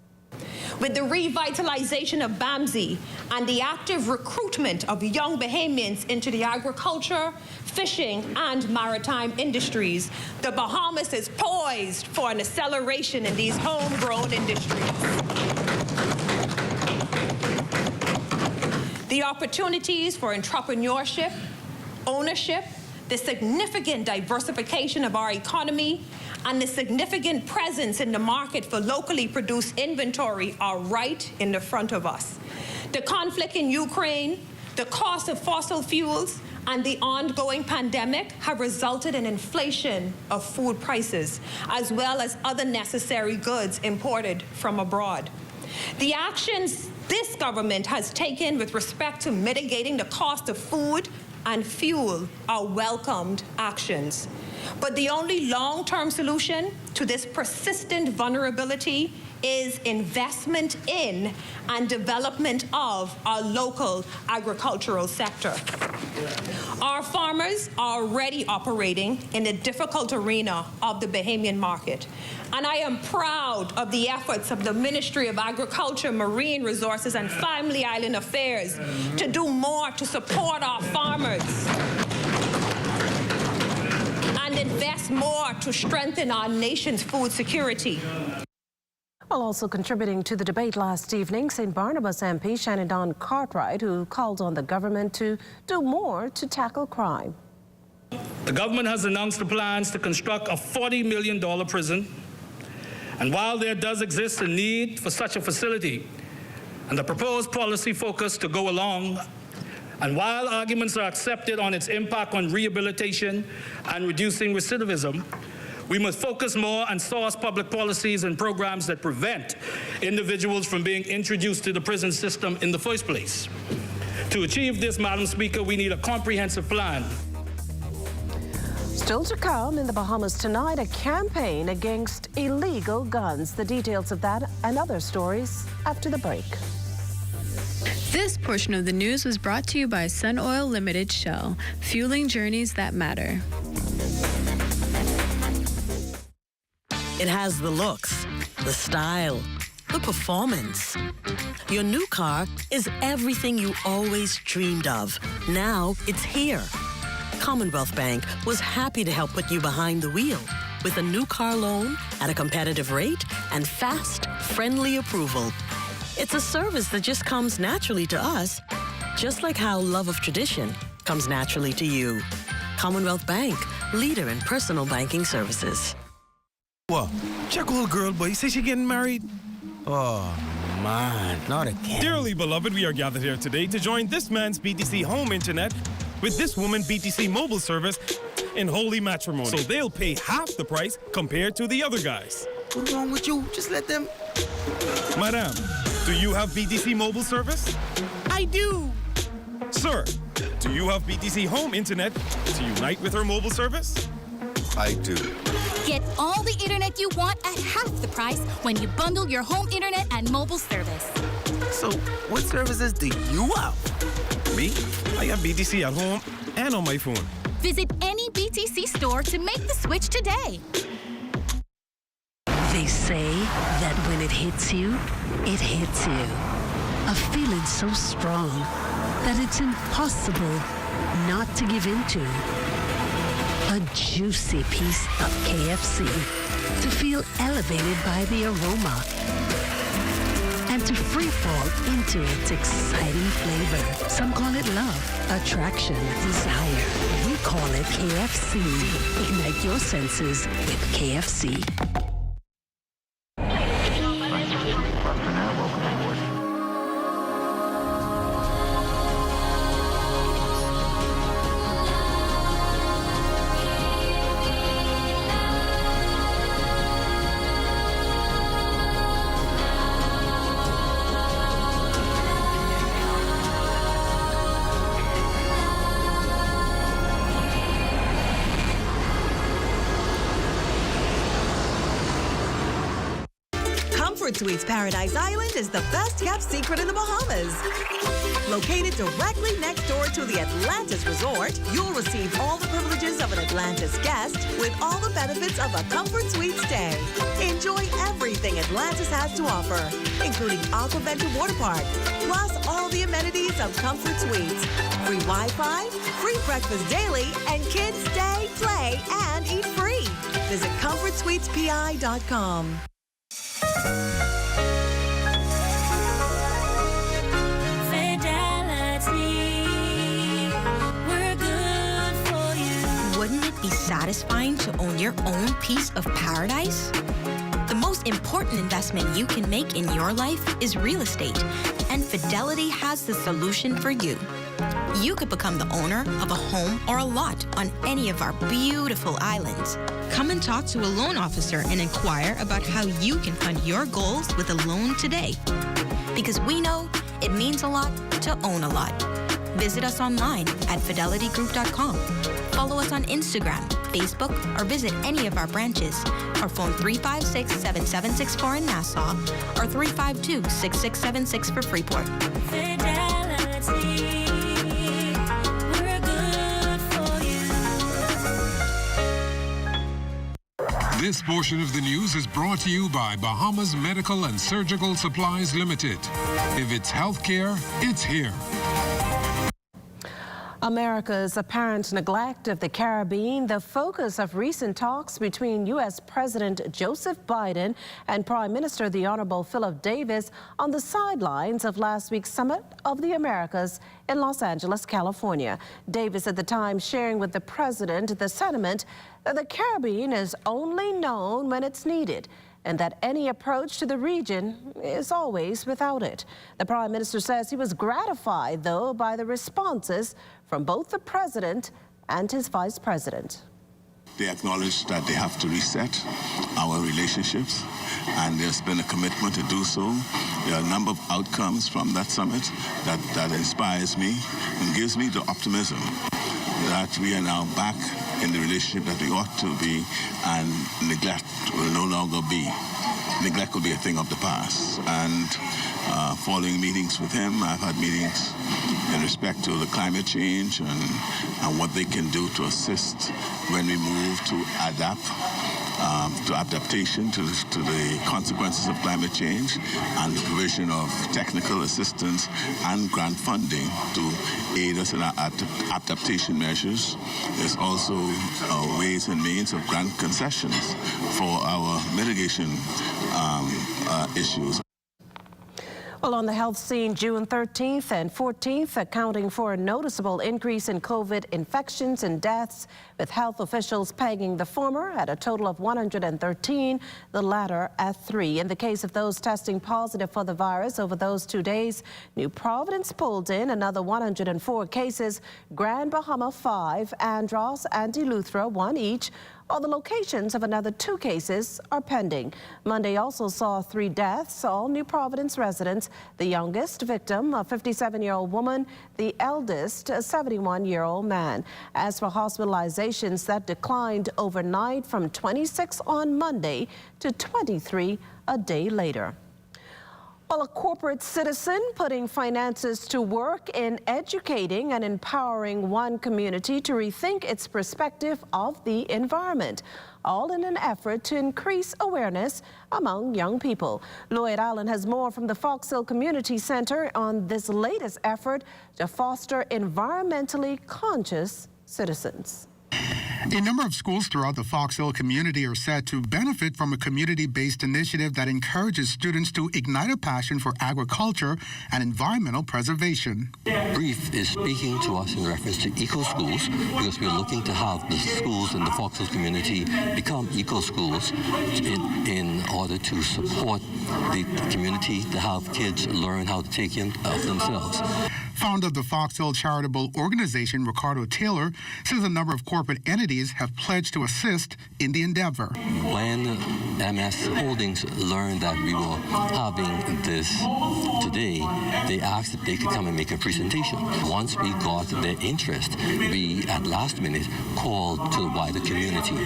With the revitalization of BAMSI and the active recruitment of young Bahamians into the agriculture, fishing, and maritime industries, the Bahamas is poised for an acceleration in these homegrown industries. The opportunities for entrepreneurship, ownership, the significant diversification of our economy, and the significant presence in the market for locally produced inventory are right in the front of us. The conflict in Ukraine, the cost of fossil fuels, and the ongoing pandemic have resulted in inflation of food prices, as well as other necessary goods imported from abroad. The actions this government has taken with respect to mitigating the cost of food and fuel are welcomed actions. But the only long-term solution to this persistent vulnerability is investment in and development of our local agricultural sector. Our farmers are already operating in the difficult arena of the Bahamian market. And I am proud of the efforts of the Ministry of Agriculture, Marine Resources, and Family Island Affairs to do more to support our farmers and invest more to strengthen our nation's food security. While also contributing to the debate last evening, St. Barnabas MP Shannon Cartwright, who called on the government to do more to tackle crime. The government has announced the plans to construct a $40 million prison. And while there does exist a need for such a facility, and the proposed policy focus to go along, and while arguments are accepted on its impact on rehabilitation and reducing recidivism, we must focus more and source public policies and programs that prevent individuals from being introduced to the prison system in the first place. To achieve this, Madam Speaker, we need a comprehensive plan. Still to come in the Bahamas tonight, a campaign against illegal guns. The details of that and other stories after the break. This portion of the news was brought to you by Sun Oil Limited Shell, fueling journeys that matter. It has the looks, the style, the performance. Your new car is everything you always dreamed of. Now it's here. Commonwealth Bank was happy to help put you behind the wheel with a new car loan at a competitive rate and fast, friendly approval. It's a service that just comes naturally to us, just like how love of tradition comes naturally to you. Commonwealth Bank, leader in personal banking services. What? Check old girl, boy. Say she getting married? Oh, man, not again. Dearly beloved, we are gathered here today to join this man's BTC home internet with this woman BTC mobile service in holy matrimony. So they'll pay half the price compared to the other guys. What's wrong with you? Just let them... Madam, do you have BTC mobile service? I do. Sir, do you have BTC home internet to unite with her mobile service? I do. Get all the internet you want at half the price when you bundle your home internet and mobile service. So, what services do you have? Me? I have BTC at home and on my phone. Visit any BTC store to make the switch today. They say that when it hits you. A feeling so strong that it's impossible not to give into. A juicy piece of KFC to feel elevated by the aroma and to free fall into its exciting flavor. Some call it love, attraction, desire. We call it KFC. Ignite your senses with KFC. Comfort Suites Paradise Island is the best-kept secret in the Bahamas. Located directly next door to the Atlantis Resort, you'll receive all the privileges of an Atlantis guest with all the benefits of a Comfort Suite stay. Enjoy everything Atlantis has to offer, including Aquaventure Water Park, plus all the amenities of Comfort Suites. Free Wi-Fi, free breakfast daily, and kids stay, play, and eat free. Visit ComfortSuitesPI.com. Wouldn't it be satisfying to own your own piece of paradise? The most important investment you can make in your life is real estate, and Fidelity has the solution for you. You could become the owner of a home or a lot on any of our beautiful islands. Come and talk to a loan officer and inquire about how you can fund your goals with a loan today. Because we know it means a lot to own a lot. Visit us online at fidelitygroup.com. Follow us on Instagram, Facebook, or visit any of our branches. Or phone 356-7764 in Nassau or 352-6676 for Freeport. Fidelity. This portion of the news is brought to you by Bahamas Medical and Surgical Supplies Limited. If it's healthcare, it's here. America's apparent neglect of the Caribbean, the focus of recent talks between U.S. President Joseph Biden and Prime Minister the Honorable Philip Davis on the sidelines of last week's Summit of the Americas in Los Angeles, California. Davis at the time sharing with the president the sentiment that the Caribbean is only known when it's needed, and that any approach to the region is always without it. The Prime Minister says he was gratified, though, by the responses from both the President and his Vice President. They acknowledge that they have to reset our relationships, and there's been a commitment to do so. There are a number of outcomes from that summit that inspires me and gives me the optimism that we are now back in the relationship that we ought to be, and neglect will no longer be. Neglect will be a thing of the past. And following meetings with him, I've had meetings in respect to the climate change and what they can do to assist when we move to adapt, to adaptation to the consequences of climate change, and the provision of technical assistance and grant funding to aid us in our adaptation measures. There's also ways and means of grant concessions for our mitigation issues. Well, on the health scene, June 13th and 14th, accounting for a noticeable increase in COVID infections and deaths, with health officials pegging the former at a total of 113, the latter at 3. In the case of those testing positive for the virus over those 2 days, New Providence pulled in another 104 cases, Grand Bahama 5, Andros and Eleuthera 1 each, while the locations of another 2 cases are pending. Monday also saw 3 deaths, all New Providence residents. The youngest victim, a 57-year-old woman, the eldest, a 71-year-old man. As for hospitalizations, that declined overnight from 26 on Monday to 23 a day later. Well, a corporate citizen putting finances to work in educating and empowering one community to rethink its perspective of the environment, all in an effort to increase awareness among young people. Lloyd Allen has more from the Fox Hill Community Center on this latest effort to foster environmentally conscious citizens. A number of schools throughout the Fox Hill community are set to benefit from a community-based initiative that encourages students to ignite a passion for agriculture and environmental preservation. Brief is speaking to us in reference to eco-schools because we're looking to have the schools in the Fox Hill community become eco-schools in order to support the community, to have kids learn how to take care of themselves. Founder of the Fox Hill Charitable Organization, Ricardo Taylor, says a number of corporate entities have pledged to assist in the endeavor. When MS Holdings learned that we were having this today, they asked if they could come and make a presentation. Once we got their interest, we, at last minute, called to the wider community.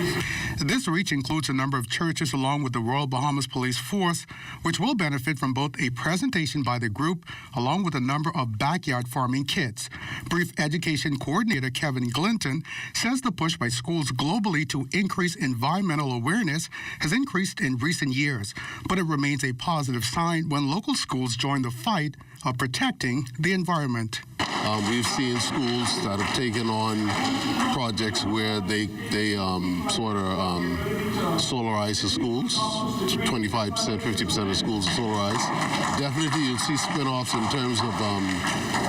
This reach includes a number of churches along with the Royal Bahamas Police Force, which will benefit from both a presentation by the group along with a number of backyard farming kits. Brief Education Coordinator Kevin Glinton says the push by schools globally to increase environmental awareness has increased in recent years, but it remains a positive sign when local schools join the fight of protecting the environment. We've seen schools that have taken on projects where they sort of solarize the schools. 25%, 50% of the schools are solarized. Definitely you'll see spin-offs in terms of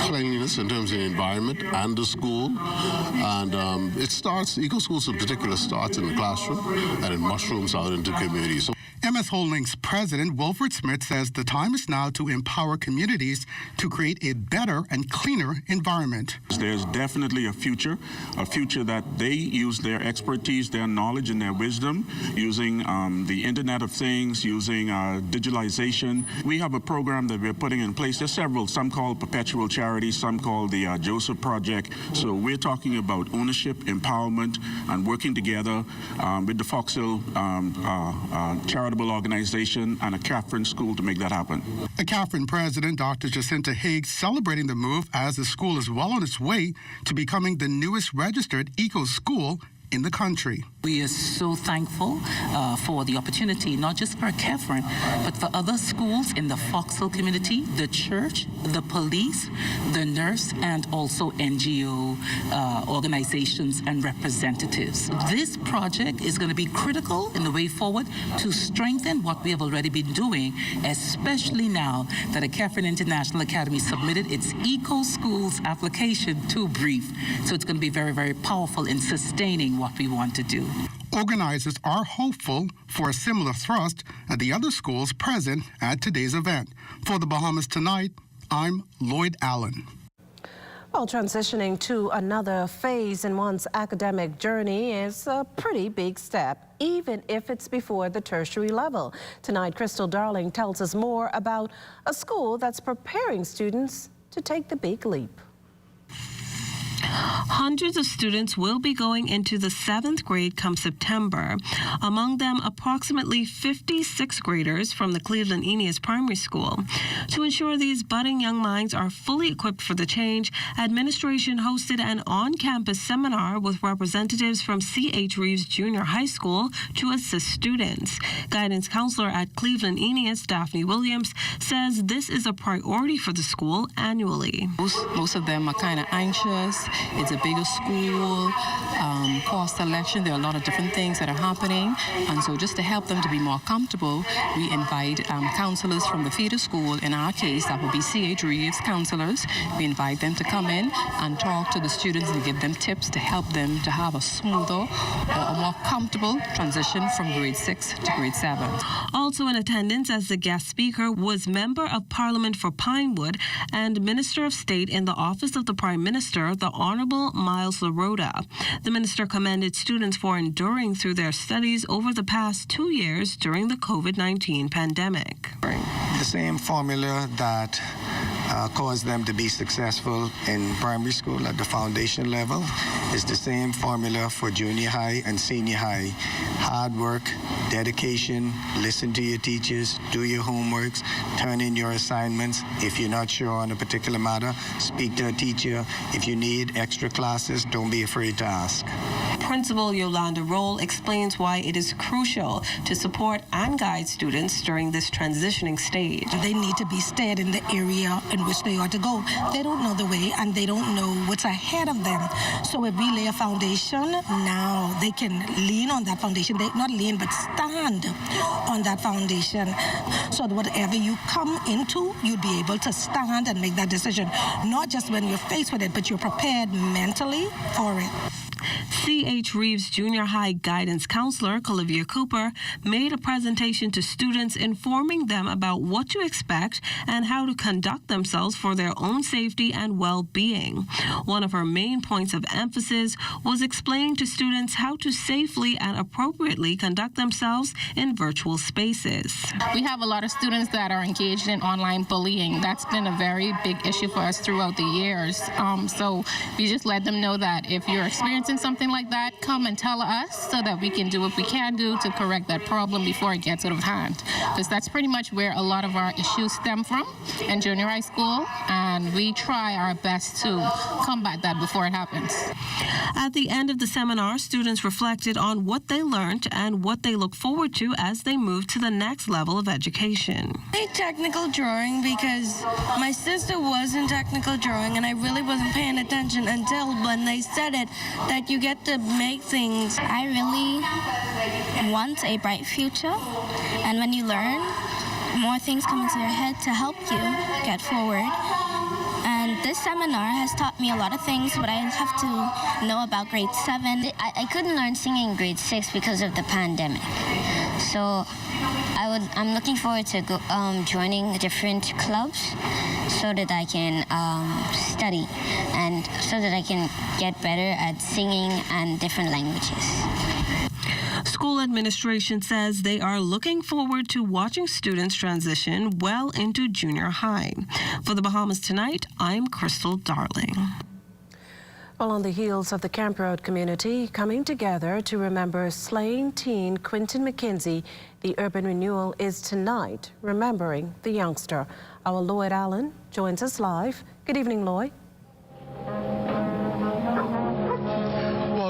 cleanliness, in terms of the environment and the school. And it starts, eco-schools in particular, starts in the classroom and it mushrooms out into communities. MS Holdings President Wilfred Smith says the time is now to empower communities to create a better and cleaner environment. There's definitely a future that they use their expertise, their knowledge, and their wisdom using the Internet of Things, using digitalization. We have a program that we're putting in place. There's several, some called Perpetual Charity, some called the Joseph Project. So we're talking about ownership, empowerment, and working together with the Fox Hill Charitable Organization and a Catherine School to make that happen. The Catherine President, Dr. Jacinta Higgs, celebrating the move as the school is well on its way to becoming the newest registered eco school in the country. We are so thankful for the opportunity, not just for Catherine, but for other schools in the Foxville community, the church, the police, the nurse, and also NGO organizations and representatives. This project is going to be critical in the way forward to strengthen what we have already been doing, especially now that the Catherine International Academy submitted its Eco Schools application to brief. So it's going to be very, very powerful in sustaining what we want to do. Organizers are hopeful for a similar thrust at the other schools present at today's event. For the Bahamas Tonight, I'm Lloyd Allen. Well, transitioning to another phase in one's academic journey is a pretty big step, even if it's before the tertiary level. Tonight, Crystal Darling tells us more about a school that's preparing students to take the big leap. Hundreds of students will be going into the 7th grade come September. Among them, approximately 50 sixth graders from the Cleveland Eneas Primary School. To ensure these budding young minds are fully equipped for the change, administration hosted an on-campus seminar with representatives from C.H. Reeves Junior High School to assist students. Guidance counselor at Cleveland Eneas, Daphne Williams, says this is a priority for the school annually. Most of them are kind of anxious. It's a bigger school, course selection. There are a lot of different things that are happening. And so just to help them to be more comfortable, we invite counselors from the feeder school. In our case, that would be C.H. Reeves counselors. We invite them to come in and talk to the students and give them tips to help them to have a smoother or a more comfortable transition from grade 6 to grade 7. Also in attendance as the guest speaker was Member of Parliament for Pinewood and Minister of State in the Office of the Prime Minister, the Honorable Miles LaRota. The minister commended students for enduring through their studies over the past 2 years during the COVID-19 pandemic. The same formula that caused them to be successful in primary school at the foundation level is the same formula for junior high and senior high. Hard work, dedication, listen to your teachers, do your homeworks, turn in your assignments. If you're not sure on a particular matter, speak to a teacher. If you need extra classes, don't be afraid to ask. Principal Yolanda Roll explains why it is crucial to support and guide students during this transitioning stage. They need to be steered in the area in which they are to go. They don't know the way and they don't know what's ahead of them. So if we lay a foundation, now they can lean on that foundation. They not lean, but stand on that foundation. So that whatever you come into, you'd be able to stand and make that decision. Not just when you're faced with it, but you're prepared mentally for it. C.H. Reeves Junior High Guidance Counselor Olivia Cooper made a presentation to students informing them about what to expect and how to conduct themselves for their own safety and well-being. One of her main points of emphasis was explaining to students how to safely and appropriately conduct themselves in virtual spaces. We have a lot of students that are engaged in online bullying. That's been a very big issue for us throughout the years. So we just let them know that if you're experiencing something like that, come and tell us so that we can do what we can do to correct that problem before it gets out of hand. Because that's pretty much where a lot of our issues stem from in junior high school, and we try our best to combat that before it happens. At the end of the seminar, students reflected on what they learned and what they look forward to as they move to the next level of education. I hate technical drawing because my sister was in technical drawing and I really wasn't paying attention until when they said it, that you get to make things. I really want a bright future, and when you learn, more things come into your head to help you get forward. And this seminar has taught me a lot of things, but I have to know about grade 7. I couldn't learn singing in grade 6 because of the pandemic. So I'm looking forward to joining different clubs so that I can study and so that I can get better at singing and different languages. School administration says they are looking forward to watching students transition well into junior high. For the Bahamas Tonight, I'm Crystal Darling. Well, on the heels of the Camp Road community coming together to remember slain teen Quentin McKenzie, the urban renewal is tonight, remembering the youngster. Our Lloyd Allen joins us live. Good evening, Lloyd.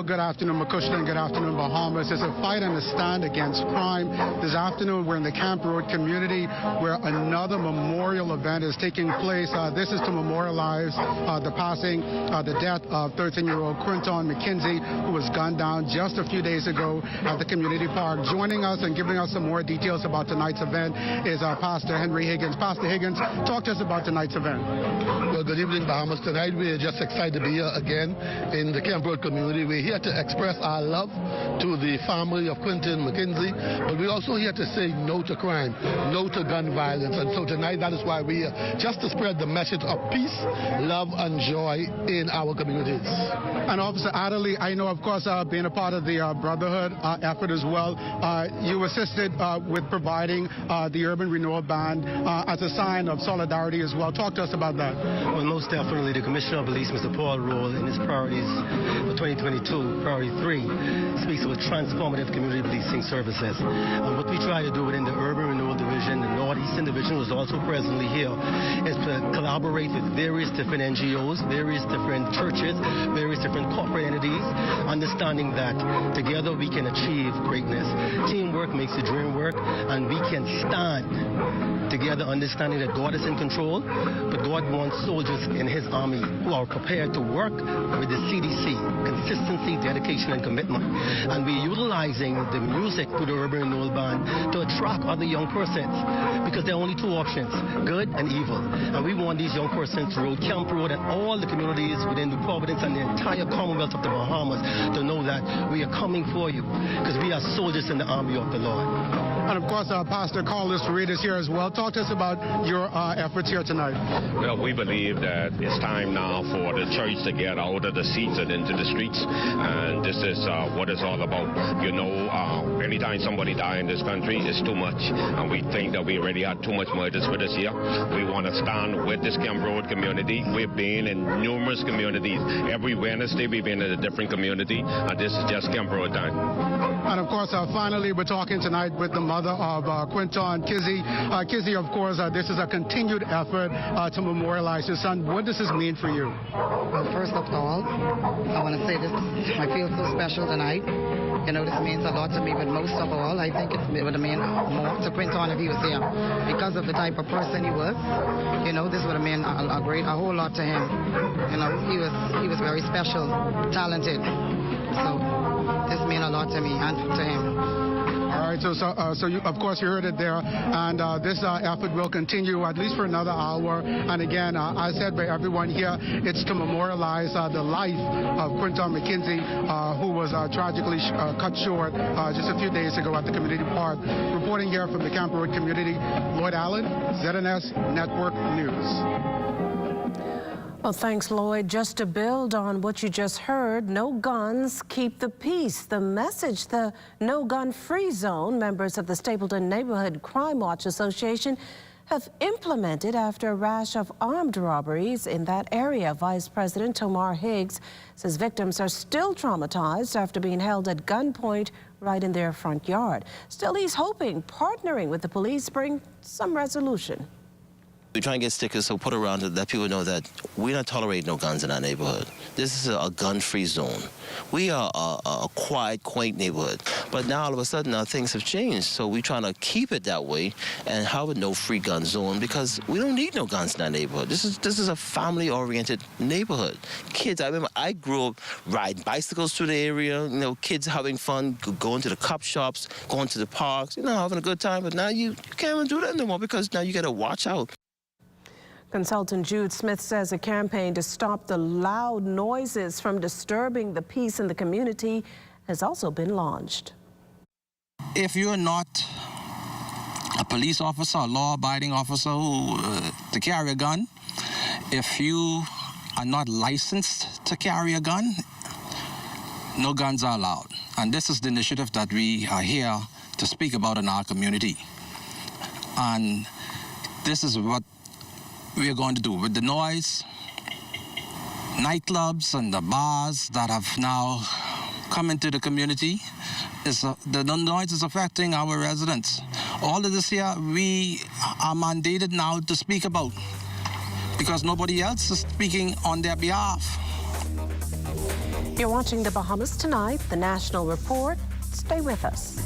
Well, good afternoon, Macushla, good afternoon, Bahamas. It's a fight and a stand against crime. This afternoon, we're in the Camp Road community where another memorial event is taking place. This is to memorialize the death of 13-year-old Quinton McKenzie, who was gunned down just a few days ago at the community park. Joining us and giving us some more details about tonight's event is Pastor Henry Higgins. Pastor Higgins, talk to us about tonight's event. Well, good evening, Bahamas. Tonight, we're just excited to be here again in the Camp Road community. We're here to express our love to the family of Quinton McKenzie, but we're also here to say no to crime, no to gun violence. And so tonight, that is why we're here, just to spread the message of peace, love, and joy in our communities. And Officer Adderley, I know, of course, being a part of the Brotherhood effort as well, you assisted with providing the Urban Renewal Band as a sign of solidarity as well. Talk to us about that. Well, most definitely, the Commissioner of Police, Mr. Paul Roll, in his priorities for 2022, Priority 3, speaks of transformative community policing services. And what we try to do within the Urban Renewal Division, the Northeastern Division, was also presently here, is to collaborate with various different NGOs, various different churches, various different corporate entities, understanding that together we can achieve greatness. Teamwork makes the dream work, and we can stand together understanding that God is in control, but God wants soldiers in his army who are prepared to work with the CDC, consistency, dedication, and commitment. And we're utilizing the music through the Urban Renewal Band to attract other young persons, because there are only two options, good and evil. And we want these young persons to road Camp Road and all the communities within the Providence and the entire Commonwealth of the Bahamas to know that we are coming for you, because we are soldiers in the army of the Lord. And of course, Pastor Carlos Reed is here as well. Talk to us about your efforts here tonight. Well, we believe that it's time now for the church to get out of the seats and into the streets. And this is what it's all about. You know, anytime somebody dies in this country, it's too much. And we think that we already had too much murders for this year. We want to stand with this Camp Road community. We've been in numerous communities. Every Wednesday, we've been in a different community. And this is just Camp Road time. And of course, finally, we're talking tonight with the mother of Quinton, Kizzy. Kizzy, of course, this is a continued effort to memorialize your son. What does this mean for you? Well, first of all, I want to say this, I feel so special tonight. You know, this means a lot to me, but most of all, I think it would have meant more to Quinton if he was here. Because of the type of person he was, you know, this would have meant a whole lot to him. You know, he was very special, talented. So this meant a lot to me and to him. All right, so you, of course, you heard it there, and this effort will continue at least for another hour. And again, I said by everyone here, it's to memorialize the life of Quinton McKenzie, who was tragically cut short just a few days ago at the community park. Reporting here from the Camp Road community, Lloyd Allen, ZNS Network News. Well, thanks, Lloyd. Just to build on what you just heard, no guns, keep the peace. The message the No Gun Free Zone members of the Stapleton Neighborhood Crime Watch Association have implemented after a rash of armed robberies in that area. Vice President Tomar Higgs says victims are still traumatized after being held at gunpoint right in their front yard. Still, he's hoping partnering with the police bring some resolution. We try and get stickers so put around it that people know that we don't tolerate no guns in our neighborhood. This is a gun-free zone. We are a quiet, quaint neighborhood. But now all of a sudden things have changed. So we're trying to keep it that way and have a no free gun zone because we don't need no guns in our neighborhood. This is a family-oriented neighborhood. Kids, I remember I grew up riding bicycles through the area, you know, kids having fun, going to the cop shops, going to the parks, you know, having a good time. But now you can't even do that anymore because now you got to watch out. Consultant Jude Smith says a campaign to stop the loud noises from disturbing the peace in the community has also been launched. If you're not a police officer, a law-abiding officer to carry a gun, if you are not licensed to carry a gun, no guns are allowed. And this is the initiative that we are here to speak about in our community. And this is what we are going to do with the noise. Nightclubs and the bars that have now come into the community, the noise is affecting our residents. All of this here we are mandated now to speak about because nobody else is speaking on their behalf. You're watching the Bahamas Tonight, the National Report. Stay with us.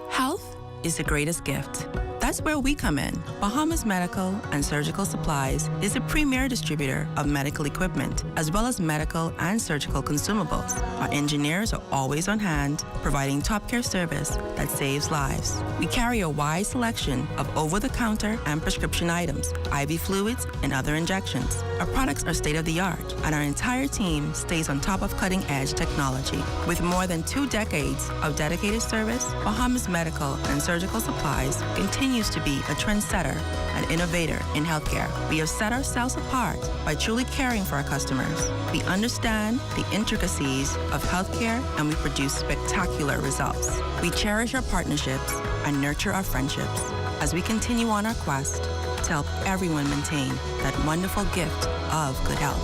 Health is the greatest gift. That's where we come in. Bahamas Medical and Surgical Supplies is a premier distributor of medical equipment, as well as medical and surgical consumables. Our engineers are always on hand, providing top care service that saves lives. We carry a wide selection of over-the-counter and prescription items, IV fluids, and other injections. Our products are state-of-the-art, and our entire team stays on top of cutting-edge technology. With more than 2 decades of dedicated service, Bahamas Medical and Surgical Supplies continues to be a trendsetter and innovator in healthcare. We have set ourselves apart by truly caring for our customers. We understand the intricacies of healthcare, and we produce spectacular results. We cherish our partnerships and nurture our friendships as we continue on our quest to help everyone maintain that wonderful gift of good health.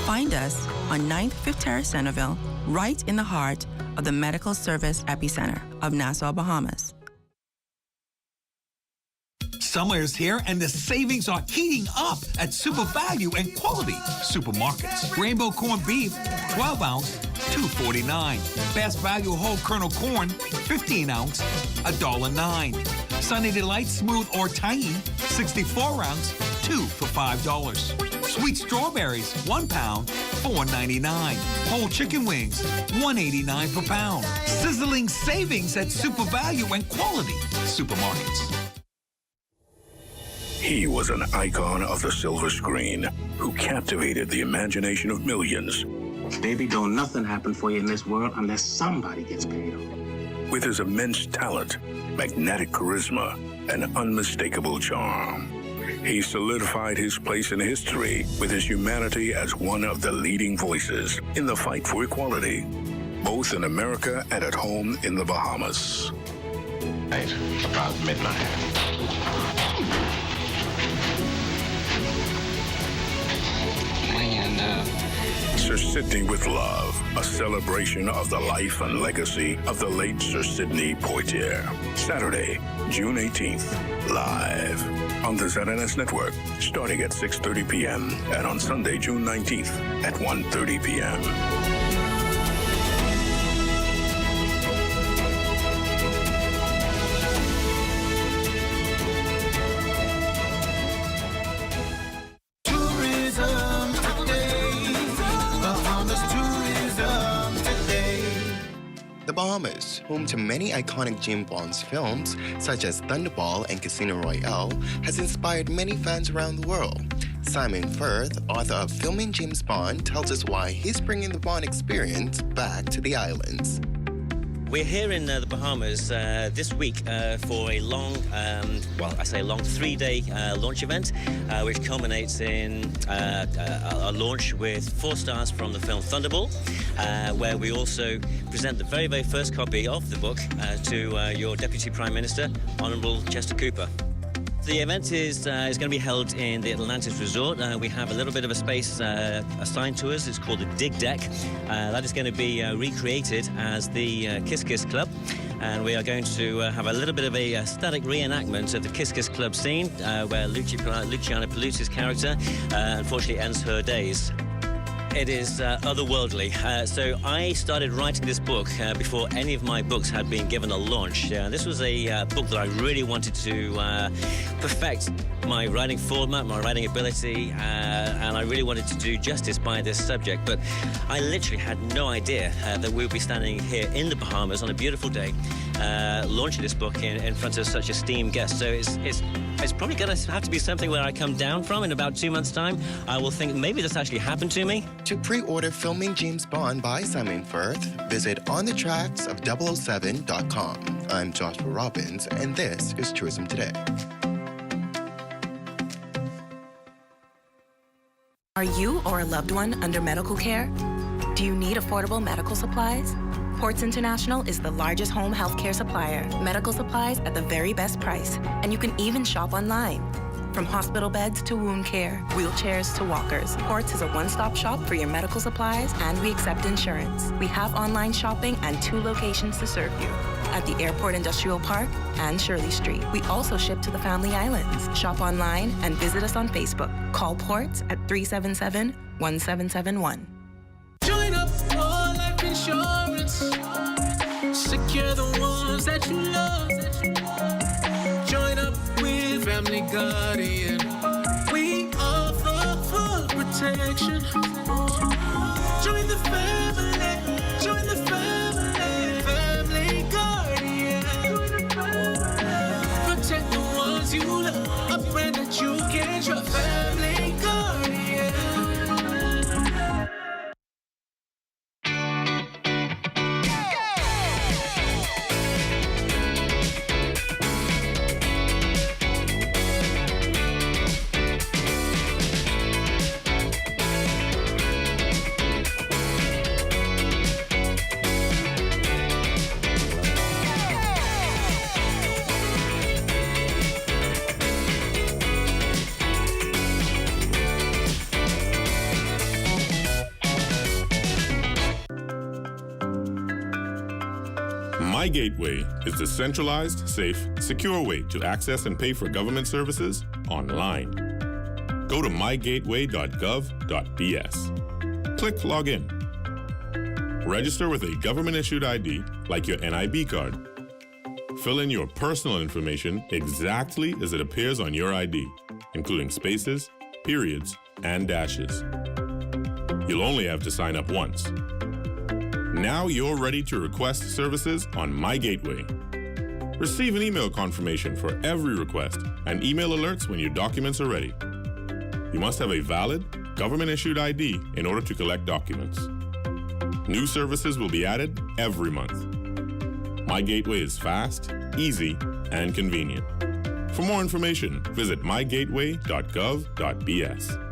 Find us on 9th Fifth Terrace, Centerville, right in the heart of the medical service epicenter of Nassau, Bahamas. Summer is here and the savings are heating up at Super Value and Quality Supermarkets. Rainbow corned beef, 12 ounce, $2.49. Best Value whole kernel corn, 15 ounce, $1.09. Sunny Delight smooth or tangy, 64 ounce, 2 for $5. Sweet strawberries, 1 pound, $4.99. Whole chicken wings, $1.89 per pound. Sizzling savings at Super Value and Quality Supermarkets. He was an icon of the silver screen who captivated the imagination of millions. Baby, don't nothing happen for you in this world unless somebody gets paid off. With his immense talent, magnetic charisma, and unmistakable charm, he solidified his place in history with his humanity as one of the leading voices in the fight for equality, both in America and at home in the Bahamas. Right, about midnight. Sir Sidney with Love, a celebration of the life and legacy of the late Sir Sidney Poitier. Saturday, June 18th, live on the ZNS Network, starting at 6:30 p.m. and on Sunday, June 19th at 1:30 p.m. The Bahamas, home to many iconic James Bond films, such as Thunderball and Casino Royale, has inspired many fans around the world. Simon Firth, author of Filming James Bond, tells us why he's bringing the Bond experience back to the islands. We're here in the Bahamas this week for a long, long 3-day launch event, which culminates in a launch with 4 stars from the film Thunderball, where we also present the very, very first copy of the book to your Deputy Prime Minister, Honourable Chester Cooper. The event is going to be held in the Atlantis Resort. We have a little bit of a space assigned to us. It's called the Dig Deck. That is going to be recreated as the Kiss Kiss Club. And we are going to have a little bit of a static reenactment of the Kiss Kiss Club scene, where Luciana Paluzzi's character unfortunately ends her days. It is otherworldly. So I started writing this book before any of my books had been given a launch. This was a book that I really wanted to perfect my writing format, my writing ability, and I really wanted to do justice by this subject. But I literally had no idea that we would be standing here in the Bahamas on a beautiful day, launching this book in front of such esteemed guests. So it's probably going to have to be something where I come down from in about 2 months' time. I will think maybe this actually happened to me. To pre-order Filming James Bond by Simon Firth, visit onthetracks007.com. I'm Joshua Robbins, and this is Tourism Today. Are you or a loved one under medical care? Do you need affordable medical supplies? Ports International is the largest home health care supplier. Medical supplies at the very best price, and you can even shop online. From hospital beds to wound care, wheelchairs to walkers, Ports is a one-stop shop for your medical supplies, and we accept insurance. We have online shopping and 2 locations to serve you, at the Airport Industrial Park and Shirley Street. We also ship to the Family Islands. Shop online and visit us on Facebook. Call Ports at 377-1771. Join up for life insurance. Secure the ones that you love. Join up with Family Guardian. We offer full protection. Join the family. Join the family. Family Guardian. Protect the ones you love. A friend that you can trust. Family Guardian. My Gateway is the centralized, safe, secure way to access and pay for government services online. Go to mygateway.gov.bs. Click Login. Register with a government-issued ID like your NIB card. Fill in your personal information exactly as it appears on your ID, including spaces, periods, and dashes. You'll only have to sign up once. Now you're ready to request services on My Gateway. Receive an email confirmation for every request and email alerts when your documents are ready. You must have a valid, government-issued ID in order to collect documents. New services will be added every month. My Gateway is fast, easy, and convenient. For more information, visit mygateway.gov.bs.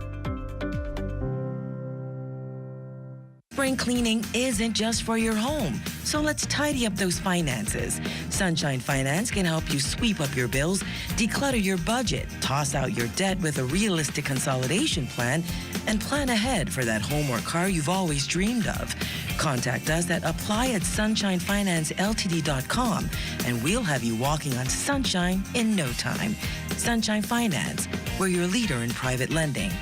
Spring cleaning isn't just for your home, so let's tidy up those finances. Sunshine Finance can help you sweep up your bills, declutter your budget, toss out your debt with a realistic consolidation plan, and plan ahead for that home or car you've always dreamed of. Contact us at apply@sunshinefinanceltd.com, and we'll have you walking on sunshine in no time. Sunshine Finance, we're your leader in private lending.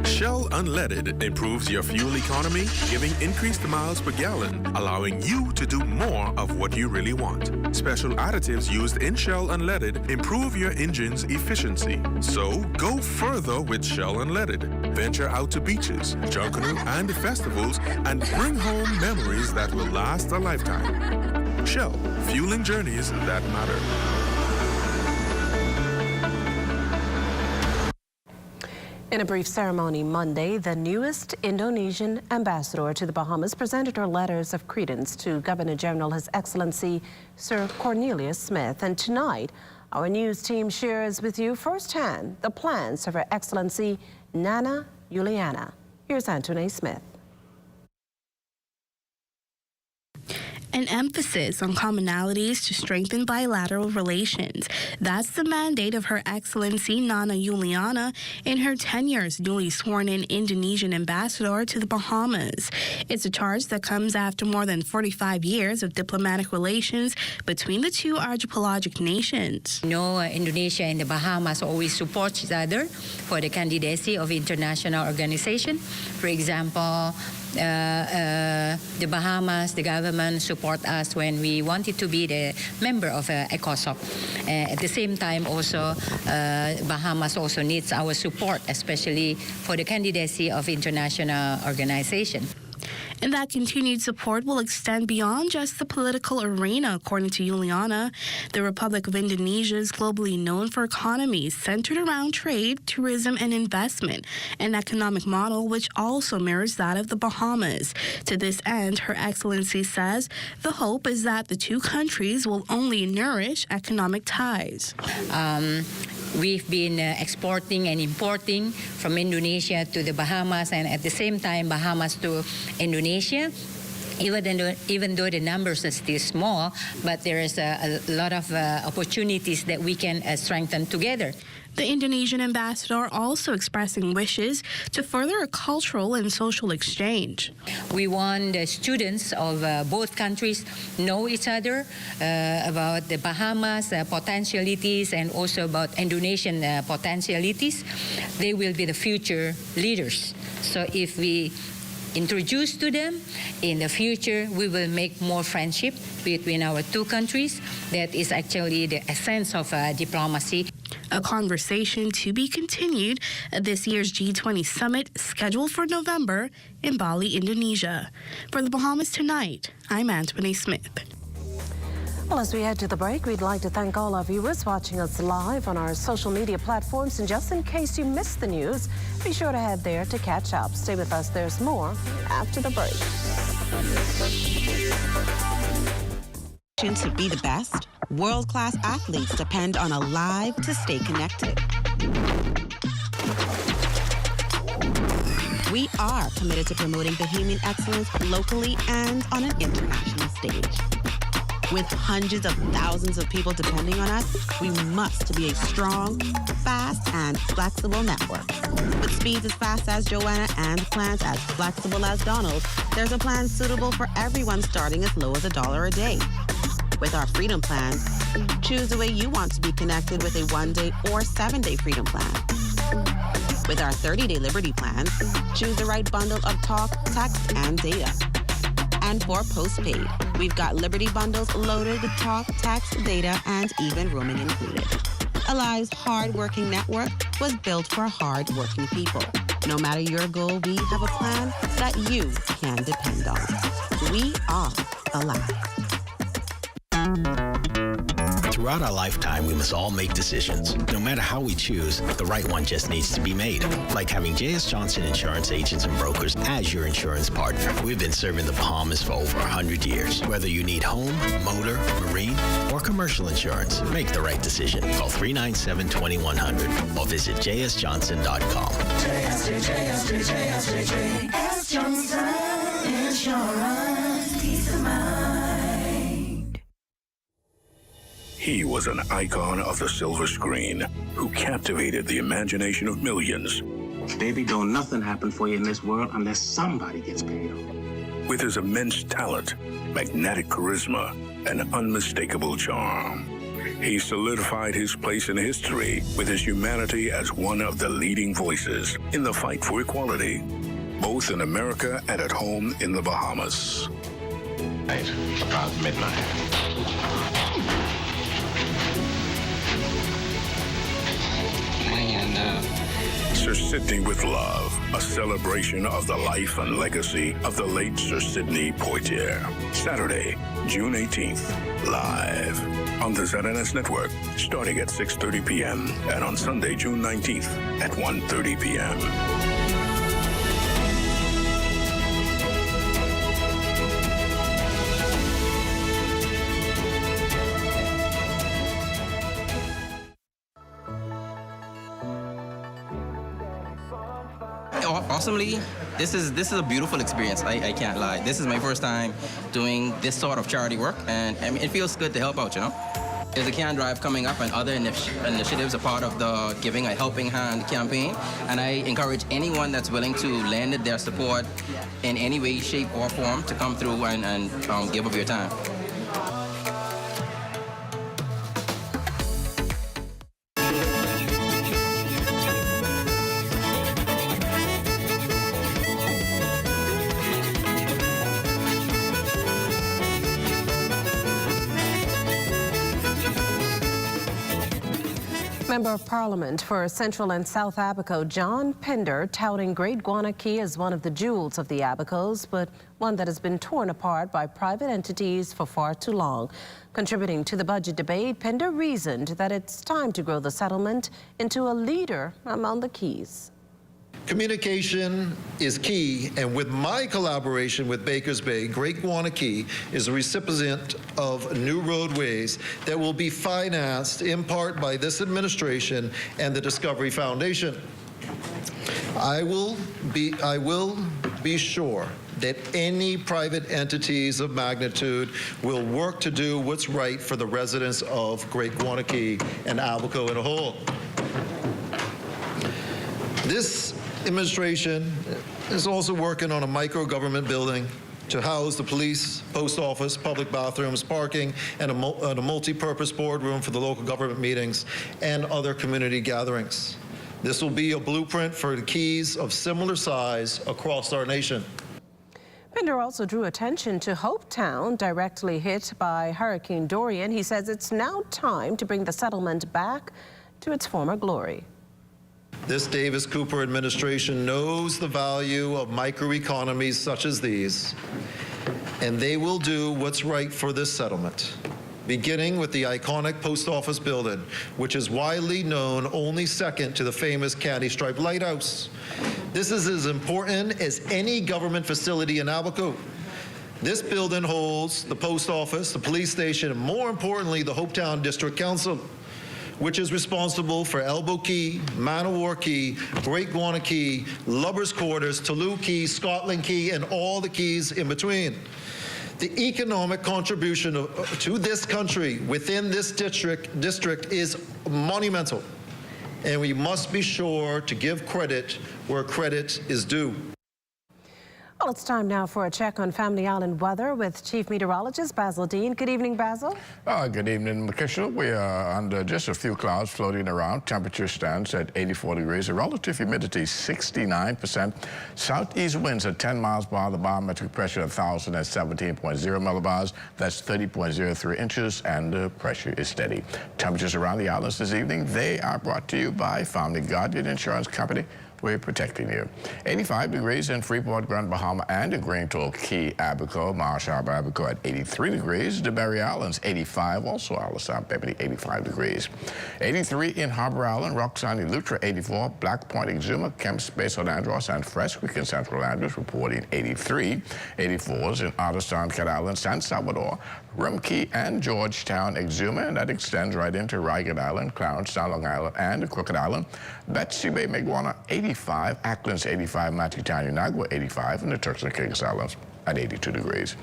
Shell Unleaded improves your fuel economy, giving increased miles per gallon, allowing you to do more of what you really want. Special additives used in Shell Unleaded improve your engine's efficiency. So go further with Shell Unleaded. Venture out to beaches, Junkanoo, and festivals and bring home memories that will last a lifetime. Shell, fueling journeys that matter. In a brief ceremony Monday, the newest Indonesian ambassador to the Bahamas presented her letters of credence to Governor General His Excellency Sir Cornelius Smith. And tonight, our news team shares with you firsthand the plans of Her Excellency Nana Juliana. Here's Anthony Smith. An emphasis on commonalities to strengthen bilateral relations. That's the mandate of Her Excellency Nana Juliana in her tenure as newly sworn-in Indonesian ambassador to the Bahamas. It's a charge that comes after more than 45 years of diplomatic relations between the two archipelagic nations. Indonesia and the Bahamas always support each other for the candidacy of international organization. For example, the Bahamas, the government support us when we wanted to be the member of ECOSOC. At the same time, also Bahamas also needs our support, especially for the candidacy of international organization. And that continued support will extend beyond just the political arena, according to Juliana. The Republic of Indonesia is globally known for economies centered around trade, tourism, and investment, an economic model which also mirrors that of the Bahamas. To this end, Her Excellency says the hope is that the two countries will only nourish economic ties. We've been exporting and importing from Indonesia to the Bahamas, and at the same time Bahamas to Indonesia. even though the numbers are still small, but there is a lot of opportunities that we can strengthen together. The Indonesian ambassador also expressing wishes to further a cultural and social exchange. We want the students of both countries know each other about the Bahamas potentialities and also about Indonesian potentialities. They will be the future leaders. So if we introduce to them, in the future we will make more friendship between our two countries. That is actually the essence of diplomacy. A conversation to be continued at this year's G20 summit scheduled for November in Bali, Indonesia. For the Bahamas Tonight, I'm Anthony Smith. Well, as we head to the break, we'd like to thank all our viewers watching us live on our social media platforms. And just in case you missed the news, be sure to head there to catch up. Stay with us. There's more after the break. To be the best, world-class athletes depend on a live to stay connected. We are committed to promoting Bahamian excellence locally and on an international stage. With hundreds of thousands of people depending on us, we must be a strong, fast, and flexible network. With speeds as fast as Joanna and plans as flexible as Donald, there's a plan suitable for everyone starting as low as $1 a day. With our Freedom Plan, choose the way you want to be connected with a 1-day or 7-day Freedom Plan. With our 30-day Liberty Plan, choose the right bundle of talk, text, and data. And for postpaid, we've got Liberty bundles loaded with talk, text, data, and even roaming included. Alive's hard-working network was built for hard-working people. No matter your goal, we have a plan that you can depend on. We are Alive. Throughout our lifetime, we must all make decisions. No matter how we choose, the right one just needs to be made. Like having J.S. Johnson Insurance Agents and Brokers as your insurance partner. We've been serving the Bahamas for over 100 years. Whether you need home, motor, marine, or commercial insurance, make the right decision. Call 397-2100 or visit jsjohnson.com. JS Johnson Insurance, peace of mind. He was an icon of the silver screen who captivated the imagination of millions. Baby, don't nothing happen for you in this world unless somebody gets paid off. With his immense talent, magnetic charisma, and unmistakable charm. He solidified his place in history with his humanity as one of the leading voices in the fight for equality, both in America and at home in the Bahamas. About midnight. Sir Sidney with Love, a celebration of the life and legacy of the late Sir Sidney Poitier. Saturday, June 18th, live on the ZNS Network, starting at 6:30 p.m. and on Sunday, June 19th at 1:30 p.m. Awesomely, this is a beautiful experience. I can't lie. This is my first time doing this sort of charity work, and I mean, it feels good to help out, you know. There's a can drive coming up and other initiatives are part of the Giving a Helping Hand campaign, and I encourage anyone that's willing to lend their support in any way, shape, or form to come through and give up your time. Member of Parliament for Central and South Abaco, John Pender, touting Great Guana Key as one of the jewels of the Abacos, but one that has been torn apart by private entities for far too long. Contributing to the budget debate, Pender reasoned that it's time to grow the settlement into a leader among the Keys. Communication is key, and with my collaboration with Bakers Bay, Great Guana Key is a recipient of new roadways that will be financed in part by this administration and the Discovery Foundation. I will be sure that any private entities of magnitude will work to do what's right for the residents of Great Guanakee and Abaco in a whole. This administration is also working on a micro-government building to house the police, post office, public bathrooms, parking, and a multi-purpose boardroom for the local government meetings and other community gatherings. This will be a blueprint for the keys of similar size across our nation. Pinder also drew attention to Hopetown, directly hit by Hurricane Dorian. He says it's now time to bring the settlement back to its former glory. This Davis Cooper administration knows the value of microeconomies such as these, and they will do what's right for this settlement, beginning with the iconic post office building, which is widely known only second to the famous candy striped lighthouse. This is as important as any government facility in Abaco. This building holds the post office, the police station, and more importantly, the Hopetown District Council, which is responsible for Elbow Key, Man-o-War Key, Great Guanakee, Lubbers Quarters, Toulouse Key, Scotland Key, and all the keys in between. The economic contribution to this country within this district is monumental, and we must be sure to give credit where credit is due. Well, it's time now for a check on Family Island weather with Chief Meteorologist Basil Dean. Good evening, Basil. Good evening, Makisha. We are under just a few clouds floating around. Temperature stands at 84 degrees. The relative humidity 69%. Southeast winds at 10 miles per hour. The barometric pressure 1,017.0 millibars. That's 30.03 inches, and the pressure is steady. Temperatures around the islands this evening, they are brought to you by Family Guardian Insurance Company. We're protecting you. 85 degrees in Freeport, Grand Bahama, and in Green Toll Key, Abaco, Marsh Harbor, Abaco at 83 degrees. The Berry Islands, 85. Also, Alisab, Bebedy, 85 degrees. 83 in Harbor Island, Roxanne, Lutra, 84. Black Point, Exuma, Kemps, Bay, San Andros, and Fresh-Creek in Central Andros reporting 83. 84s in Otterstown, Cat Island, San Salvador, Rumkey, and Georgetown, Exuma, and that extends right into Ragged Island, Clarence, Long Island, and Crooked Island. Betsy Bay, Meguana, 85. Acklands, 85. Matitown, Unagua, 85. And the Turks and Caicos Islands at 82 degrees.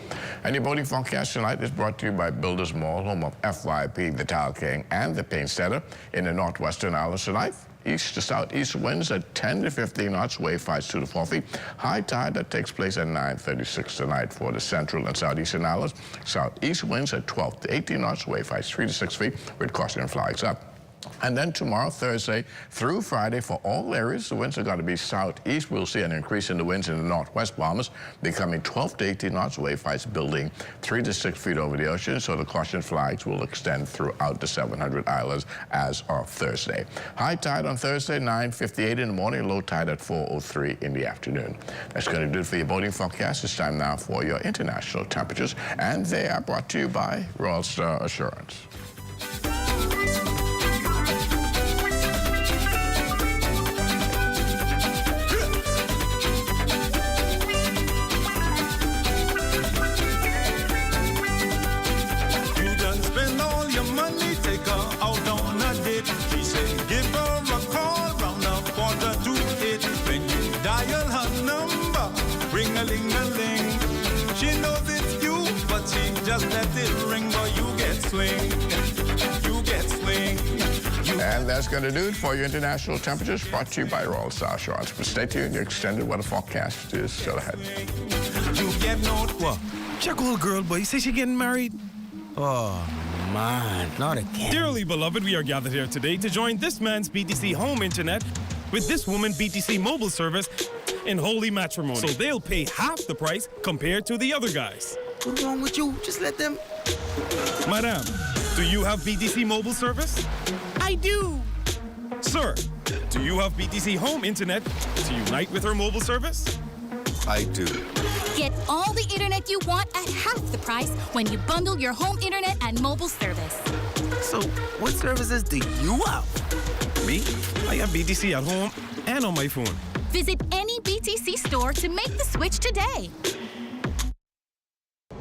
And your boating forecast tonight is brought to you by Builders Mall, home of FYP, the Tile King, and the Paint Setter in the northwestern islands tonight. East to southeast winds at 10 to 15 knots, wave 5 2 to 4 feet. High tide that takes place at 9:36 tonight for the central and southeastern islands. Southeast winds at 12 to 18 knots, wave 5 3 to 6 feet, with caution flags up. And then tomorrow, Thursday through Friday, for all areas, the winds are going to be southeast. We'll see an increase in the winds in the northwest Bahamas, becoming 12 to 18 knots, wave heights building 3 to 6 feet over the ocean. So the caution flags will extend throughout the 700 islands as of Thursday. High tide on Thursday, 9:58 in the morning, low tide at 4:03 in the afternoon. That's going to do it for your boating forecast. It's time now for your international temperatures, and they are brought to you by Royal Star Assurance. Just let it ring, boy, you get swing. You get swing. And that's going to do it for your international temperatures, brought to you by Royal Star Assurance. But stay tuned, your extended weather forecast is still ahead. You get no what? Check old girl, boy. You say she getting married? Oh, man, not again. Dearly beloved, we are gathered here today to join this man's BTC home internet with this woman BTC mobile service in holy matrimony. So they'll pay half the price compared to the other guys. What's wrong with you? Just let them... Madam, do you have BTC mobile service? I do. Sir, do you have BTC home internet to unite with her mobile service? I do. Get all the internet you want at half the price when you bundle your home internet and mobile service. So, what services do you have? Me? I have BTC at home and on my phone. Visit any BTC store to make the switch today.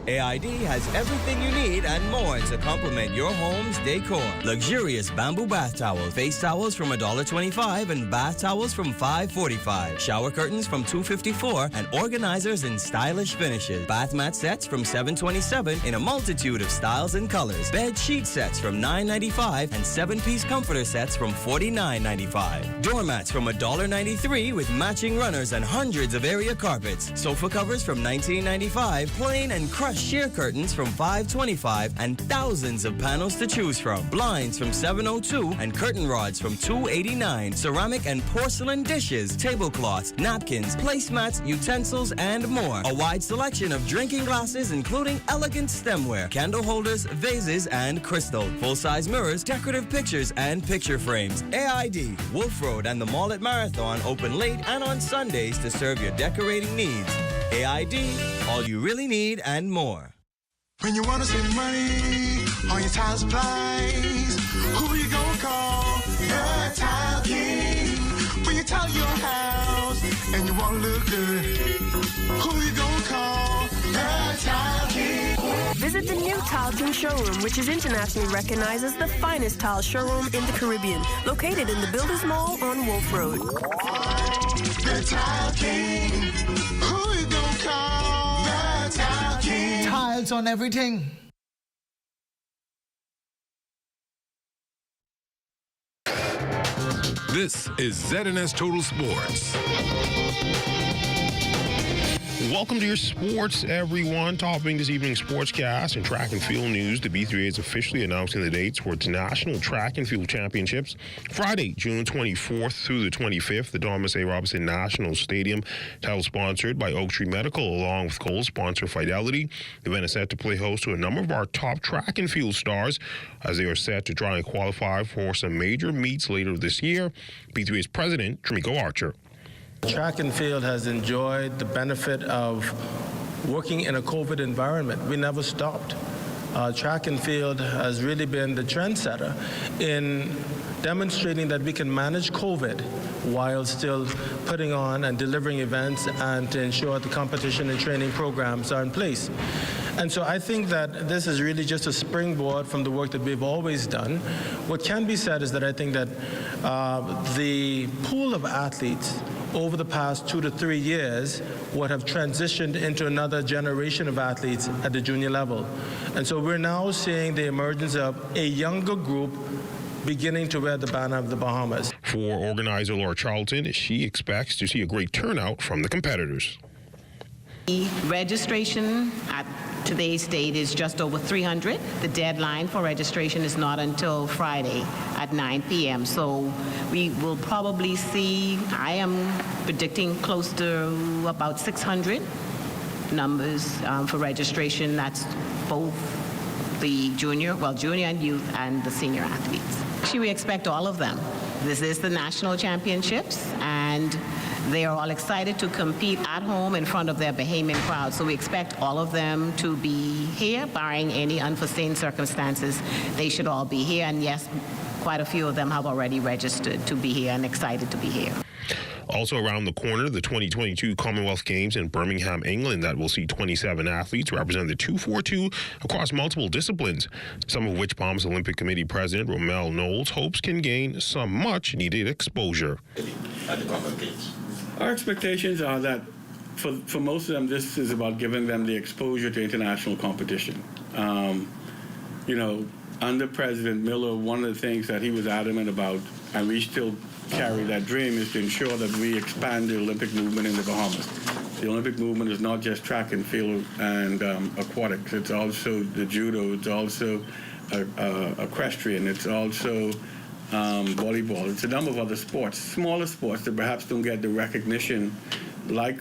AID has everything you need and more to complement your home's decor. Luxurious bamboo bath towels, face towels from $1.25 and bath towels from $5.45. Shower curtains from $2.54 and organizers in stylish finishes. Bath mat sets from $7.27 in a multitude of styles and colors. Bed sheet sets from $9.95 and 7-piece comforter sets from $49.95. Doormats from $1.93 with matching runners and hundreds of area carpets. Sofa covers from $19.95, plain and crushed sheer curtains from $5.25, and thousands of panels to choose from. Blinds from $7.02 and curtain rods from $2.89. Ceramic and porcelain dishes, tablecloths, napkins, placemats, utensils, and more. A wide selection of drinking glasses, including elegant stemware, candle holders, vases, and crystal. Full-size mirrors, decorative pictures, and picture frames. AID, Wolf Road, and the Mall at Marathon open late and on Sundays to serve your decorating needs. AID, all you really need and more. When you want to save money on your tile supplies, who you gonna call? The Tile King. When you tile your house and you want to look good, who you gonna call? The Tile King. Visit the new Tile King showroom, which is internationally recognized as the finest tile showroom in the Caribbean, located in the Builders Mall on Wolf Road. The Tile King. Who you gonna call? The Tile King. Tiles on everything. This is ZNS Total Sports. Welcome to your sports, everyone. Topping this evening's sportscast and track and field news, the B3A is officially announcing the dates for its National Track and Field Championships. Friday, June 24th through the 25th, the Thomas A. Robinson National Stadium, title sponsored by Oak Tree Medical, along with co-sponsor Fidelity. The event is set to play host to a number of our top track and field stars as they are set to try and qualify for some major meets later this year. B3A's president, Trimiko Archer. Track and field has enjoyed the benefit of working in a COVID environment. We never stopped. Track and field has really been the trendsetter in demonstrating that we can manage COVID while still putting on and delivering events and to ensure the competition and training programs are in place. And so I think that this is really just a springboard from the work that we've always done. What can be said is that I think that the pool of athletes over the past 2 to 3 years would have transitioned into another generation of athletes at the junior level. And so we're now seeing the emergence of a younger group beginning to wear the banner of the Bahamas. For organizer Laura Charlton, she expects to see a great turnout from the competitors. The registration at today's date is just over 300. The deadline for registration is not until Friday at 9 p.m. So we will probably see, I am predicting close to about 600 numbers for registration. That's both the junior and youth and the senior athletes. Actually, we expect all of them. This is the national championships, and they are all excited to compete at home in front of their Bahamian crowd. So we expect all of them to be here, barring any unforeseen circumstances. They should all be here. And yes, quite a few of them have already registered to be here and excited to be here. Also around the corner, the 2022 Commonwealth Games in Birmingham, England, that will see 27 athletes represent the 242 across multiple disciplines, some of which Bahamas Olympic Committee President Romel Knowles hopes can gain some much-needed exposure. Our expectations are that for most of them, this is about giving them the exposure to international competition. Under President Miller, one of the things that he was adamant about, and we still carry that dream, is to ensure that we expand the Olympic movement in the Bahamas. The Olympic movement is not just track and field and aquatics. It's also the judo. It's also equestrian. It's also volleyball. It's a number of other sports, smaller sports that perhaps don't get the recognition like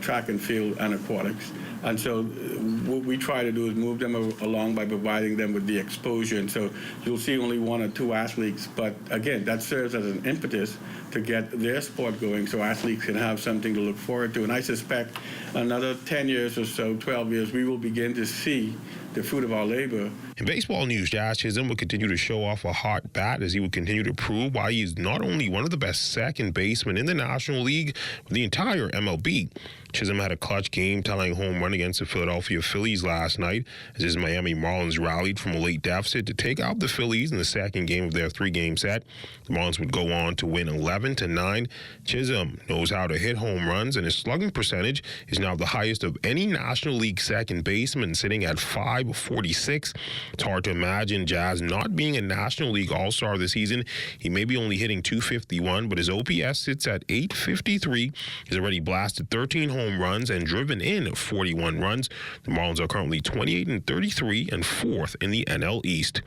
track and field and aquatics. And so what we try to do is move them along by providing them with the exposure. And so you'll see only 1 or 2 athletes. But again, that serves as an impetus to get their sport going so athletes can have something to look forward to. And I suspect another 10 years or so, 12 years, we will begin to see the fruit of our labor. In baseball news, Jazz Chisholm will continue to show off a hot bat as he will continue to prove why he is not only one of the best second basemen in the National League, but the entire MLB. Chisholm had a clutch game-tying home run against the Philadelphia Phillies last night as his Miami Marlins rallied from a late deficit to take out the Phillies in the second game of their three-game set. The Marlins would go on to win 11-9. Chisholm knows how to hit home runs, and his slugging percentage is now the highest of any National League second baseman, sitting at .546. It's hard to imagine Jazz not being a National League All-Star this season. He may be only hitting .251, but his OPS sits at .853. He's already blasted 13 home runs and driven in 41 runs. The Marlins are currently 28-33 and fourth in the NL East.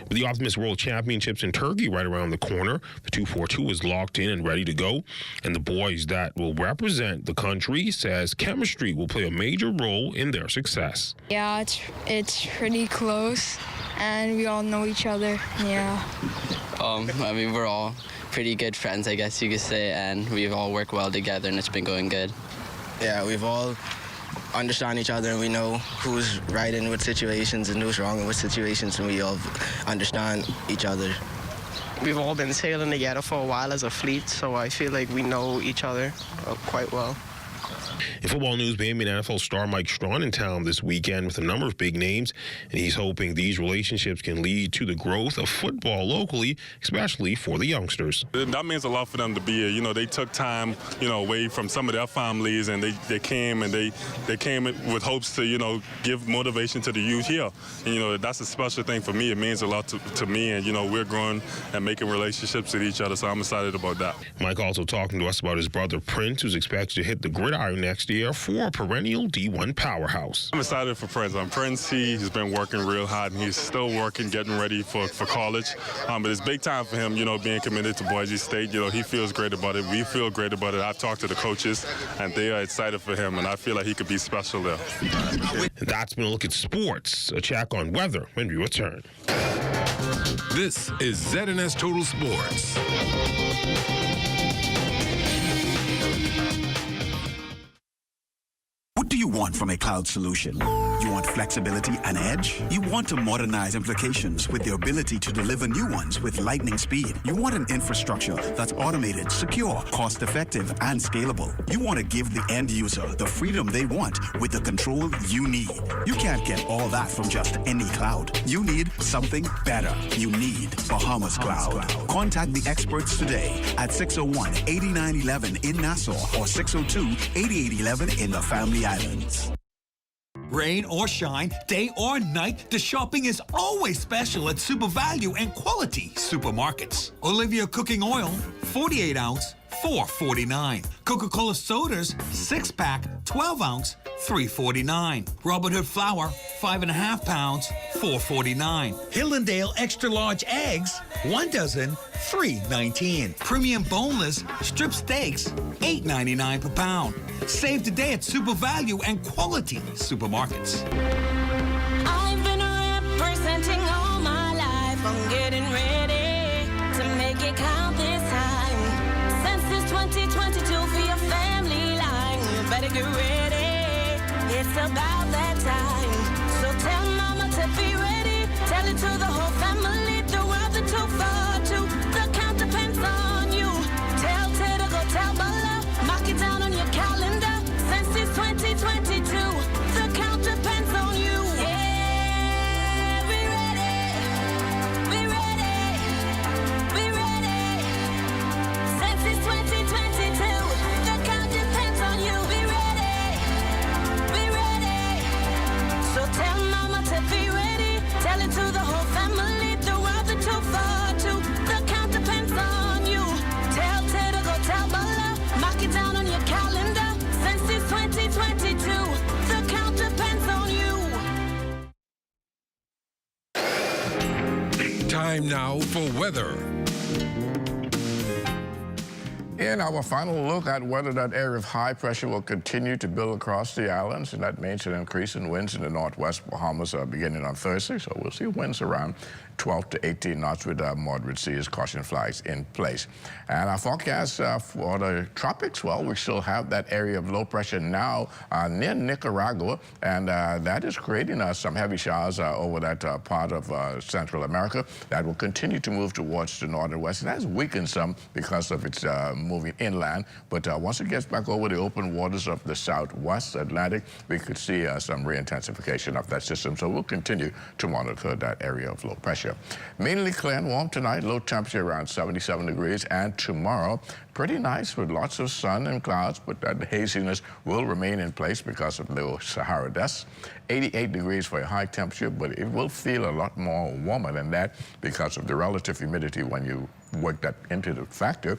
With the Optimist World Championships in Turkey right around the corner, the 242 is locked in and ready to go. And the boys that will represent the country says chemistry will play a major role in their success. Yeah, it's pretty close, and we all know each other. Yeah. I mean, we're all pretty good friends, I guess you could say, and we've all worked well together, and it's been going good. Yeah, we've all understand each other, and we know who's right in what situations and who's wrong in what situations, and we all understand each other. We've all been sailing together for a while as a fleet, so I feel like we know each other quite well. In football news, Bahamian NFL star Mike Strawn in town this weekend with a number of big names, and he's hoping these relationships can lead to the growth of football locally, especially for the youngsters. That means a lot for them to be here. You know, they took time, away from some of their families, and they came and they came with hopes to, give motivation to the youth here. And, that's a special thing for me. It means a lot to me, and, we're growing and making relationships with each other, so I'm excited about that. Mike also talking to us about his brother Prince, who's expected to hit the gridiron next year for a perennial D1 powerhouse. I'm excited for Prince. Prince, he's been working real hard, and he's still working, getting ready for college. But it's big time for him, being committed to Boise State. He feels great about it. We feel great about it. I've talked to the coaches, and they are excited for him, and I feel like he could be special there. And that's been a look at sports. A check on weather when we return. This is ZNS Total Sports. What do you want from a cloud solution? You want flexibility and edge? You want to modernize applications with the ability to deliver new ones with lightning speed. You want an infrastructure that's automated, secure, cost-effective, and scalable. You want to give the end user the freedom they want with the control you need. You can't get all that from just any cloud. You need something better. You need Bahamas Cloud. Contact the experts today at 601-8911 in Nassau or 602-8811 in the Family Islands. Rain or shine, day or night, the shopping is always special at Super Value and Quality Supermarkets. Olivia cooking oil, 48 ounce, $4.49. Coca-Cola sodas, 6-pack, 12 ounce, $3.49. Robin Hood flour, 5.5 pounds, $4.49. Hillendale extra large eggs, 1 dozen, $3.19. Premium boneless strip steaks, $8.99 per pound. Save today at Super Value and Quality Supermarkets. I've been representing all my life. I'm getting ready to make it count this time. Since it's 2022 for your family line, you better get ready. It's about that time. So tell mama to be ready. Tell it to the whole family. The world's too far to. The count depends on you. Tell Ted to go tell Bella. Mark it down on your calendar. Since it's 2022, the count depends on you. Yeah, be ready. Be ready. Be ready. Since it's 2022, the count depends on you. Be ready. Be ready. So tell mama to be ready. Tell it to the whole family. The world's too far to. The count depends on you. Tell Ted to go tell Bella. Mark it down on your calendar. Since it's 2022, the count depends on you. Time now for weather. In our final look at whether that area of high pressure will continue to build across the islands, and that means an increase in winds in the northwest Bahamas beginning on Thursday. So we'll see winds around 12 to 18 knots with moderate seas, caution flags in place. And our forecast for the tropics, well, we still have that area of low pressure now near Nicaragua, and that is creating some heavy showers over that part of Central America. That will continue to move towards the northern west. It has weakened some because of its moving inland, but once it gets back over the open waters of the southwest Atlantic, we could see some re-intensification of that system. So we'll continue to monitor that area of low pressure. Mainly clear and warm tonight, low temperature around 77 degrees, and tomorrow pretty nice with lots of sun and clouds, but that haziness will remain in place because of low Sahara dust. 88 degrees for a high temperature, but it will feel a lot more warmer than that because of the relative humidity when you work that into the factor.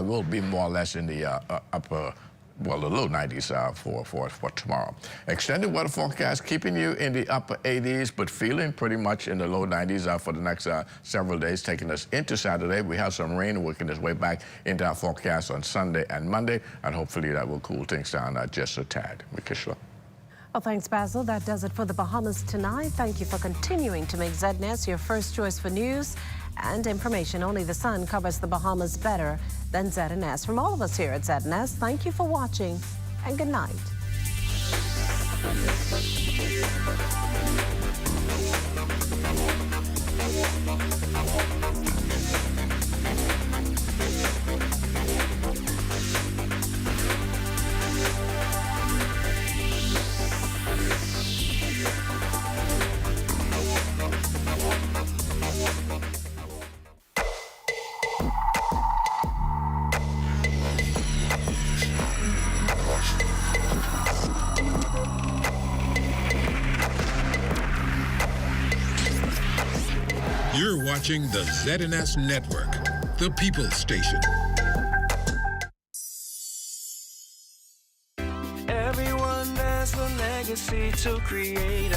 Will be more or less in the upper, well, the low 90s for tomorrow. Extended weather forecast keeping you in the upper 80s, but feeling pretty much in the low 90s for the next several days, taking us into Saturday. We have some rain working its way back into our forecast on Sunday and Monday, and hopefully that will cool things down just a tad. Mikishla. Well, thanks, Basil. That does it for the Bahamas tonight. Thank you for continuing to make ZNS your first choice for news and information. Only the sun covers the Bahamas better than ZNS. From all of us here at ZNS, thank you for watching and good night. You're watching the ZNS Network, the People's Station. Everyone has a legacy to create.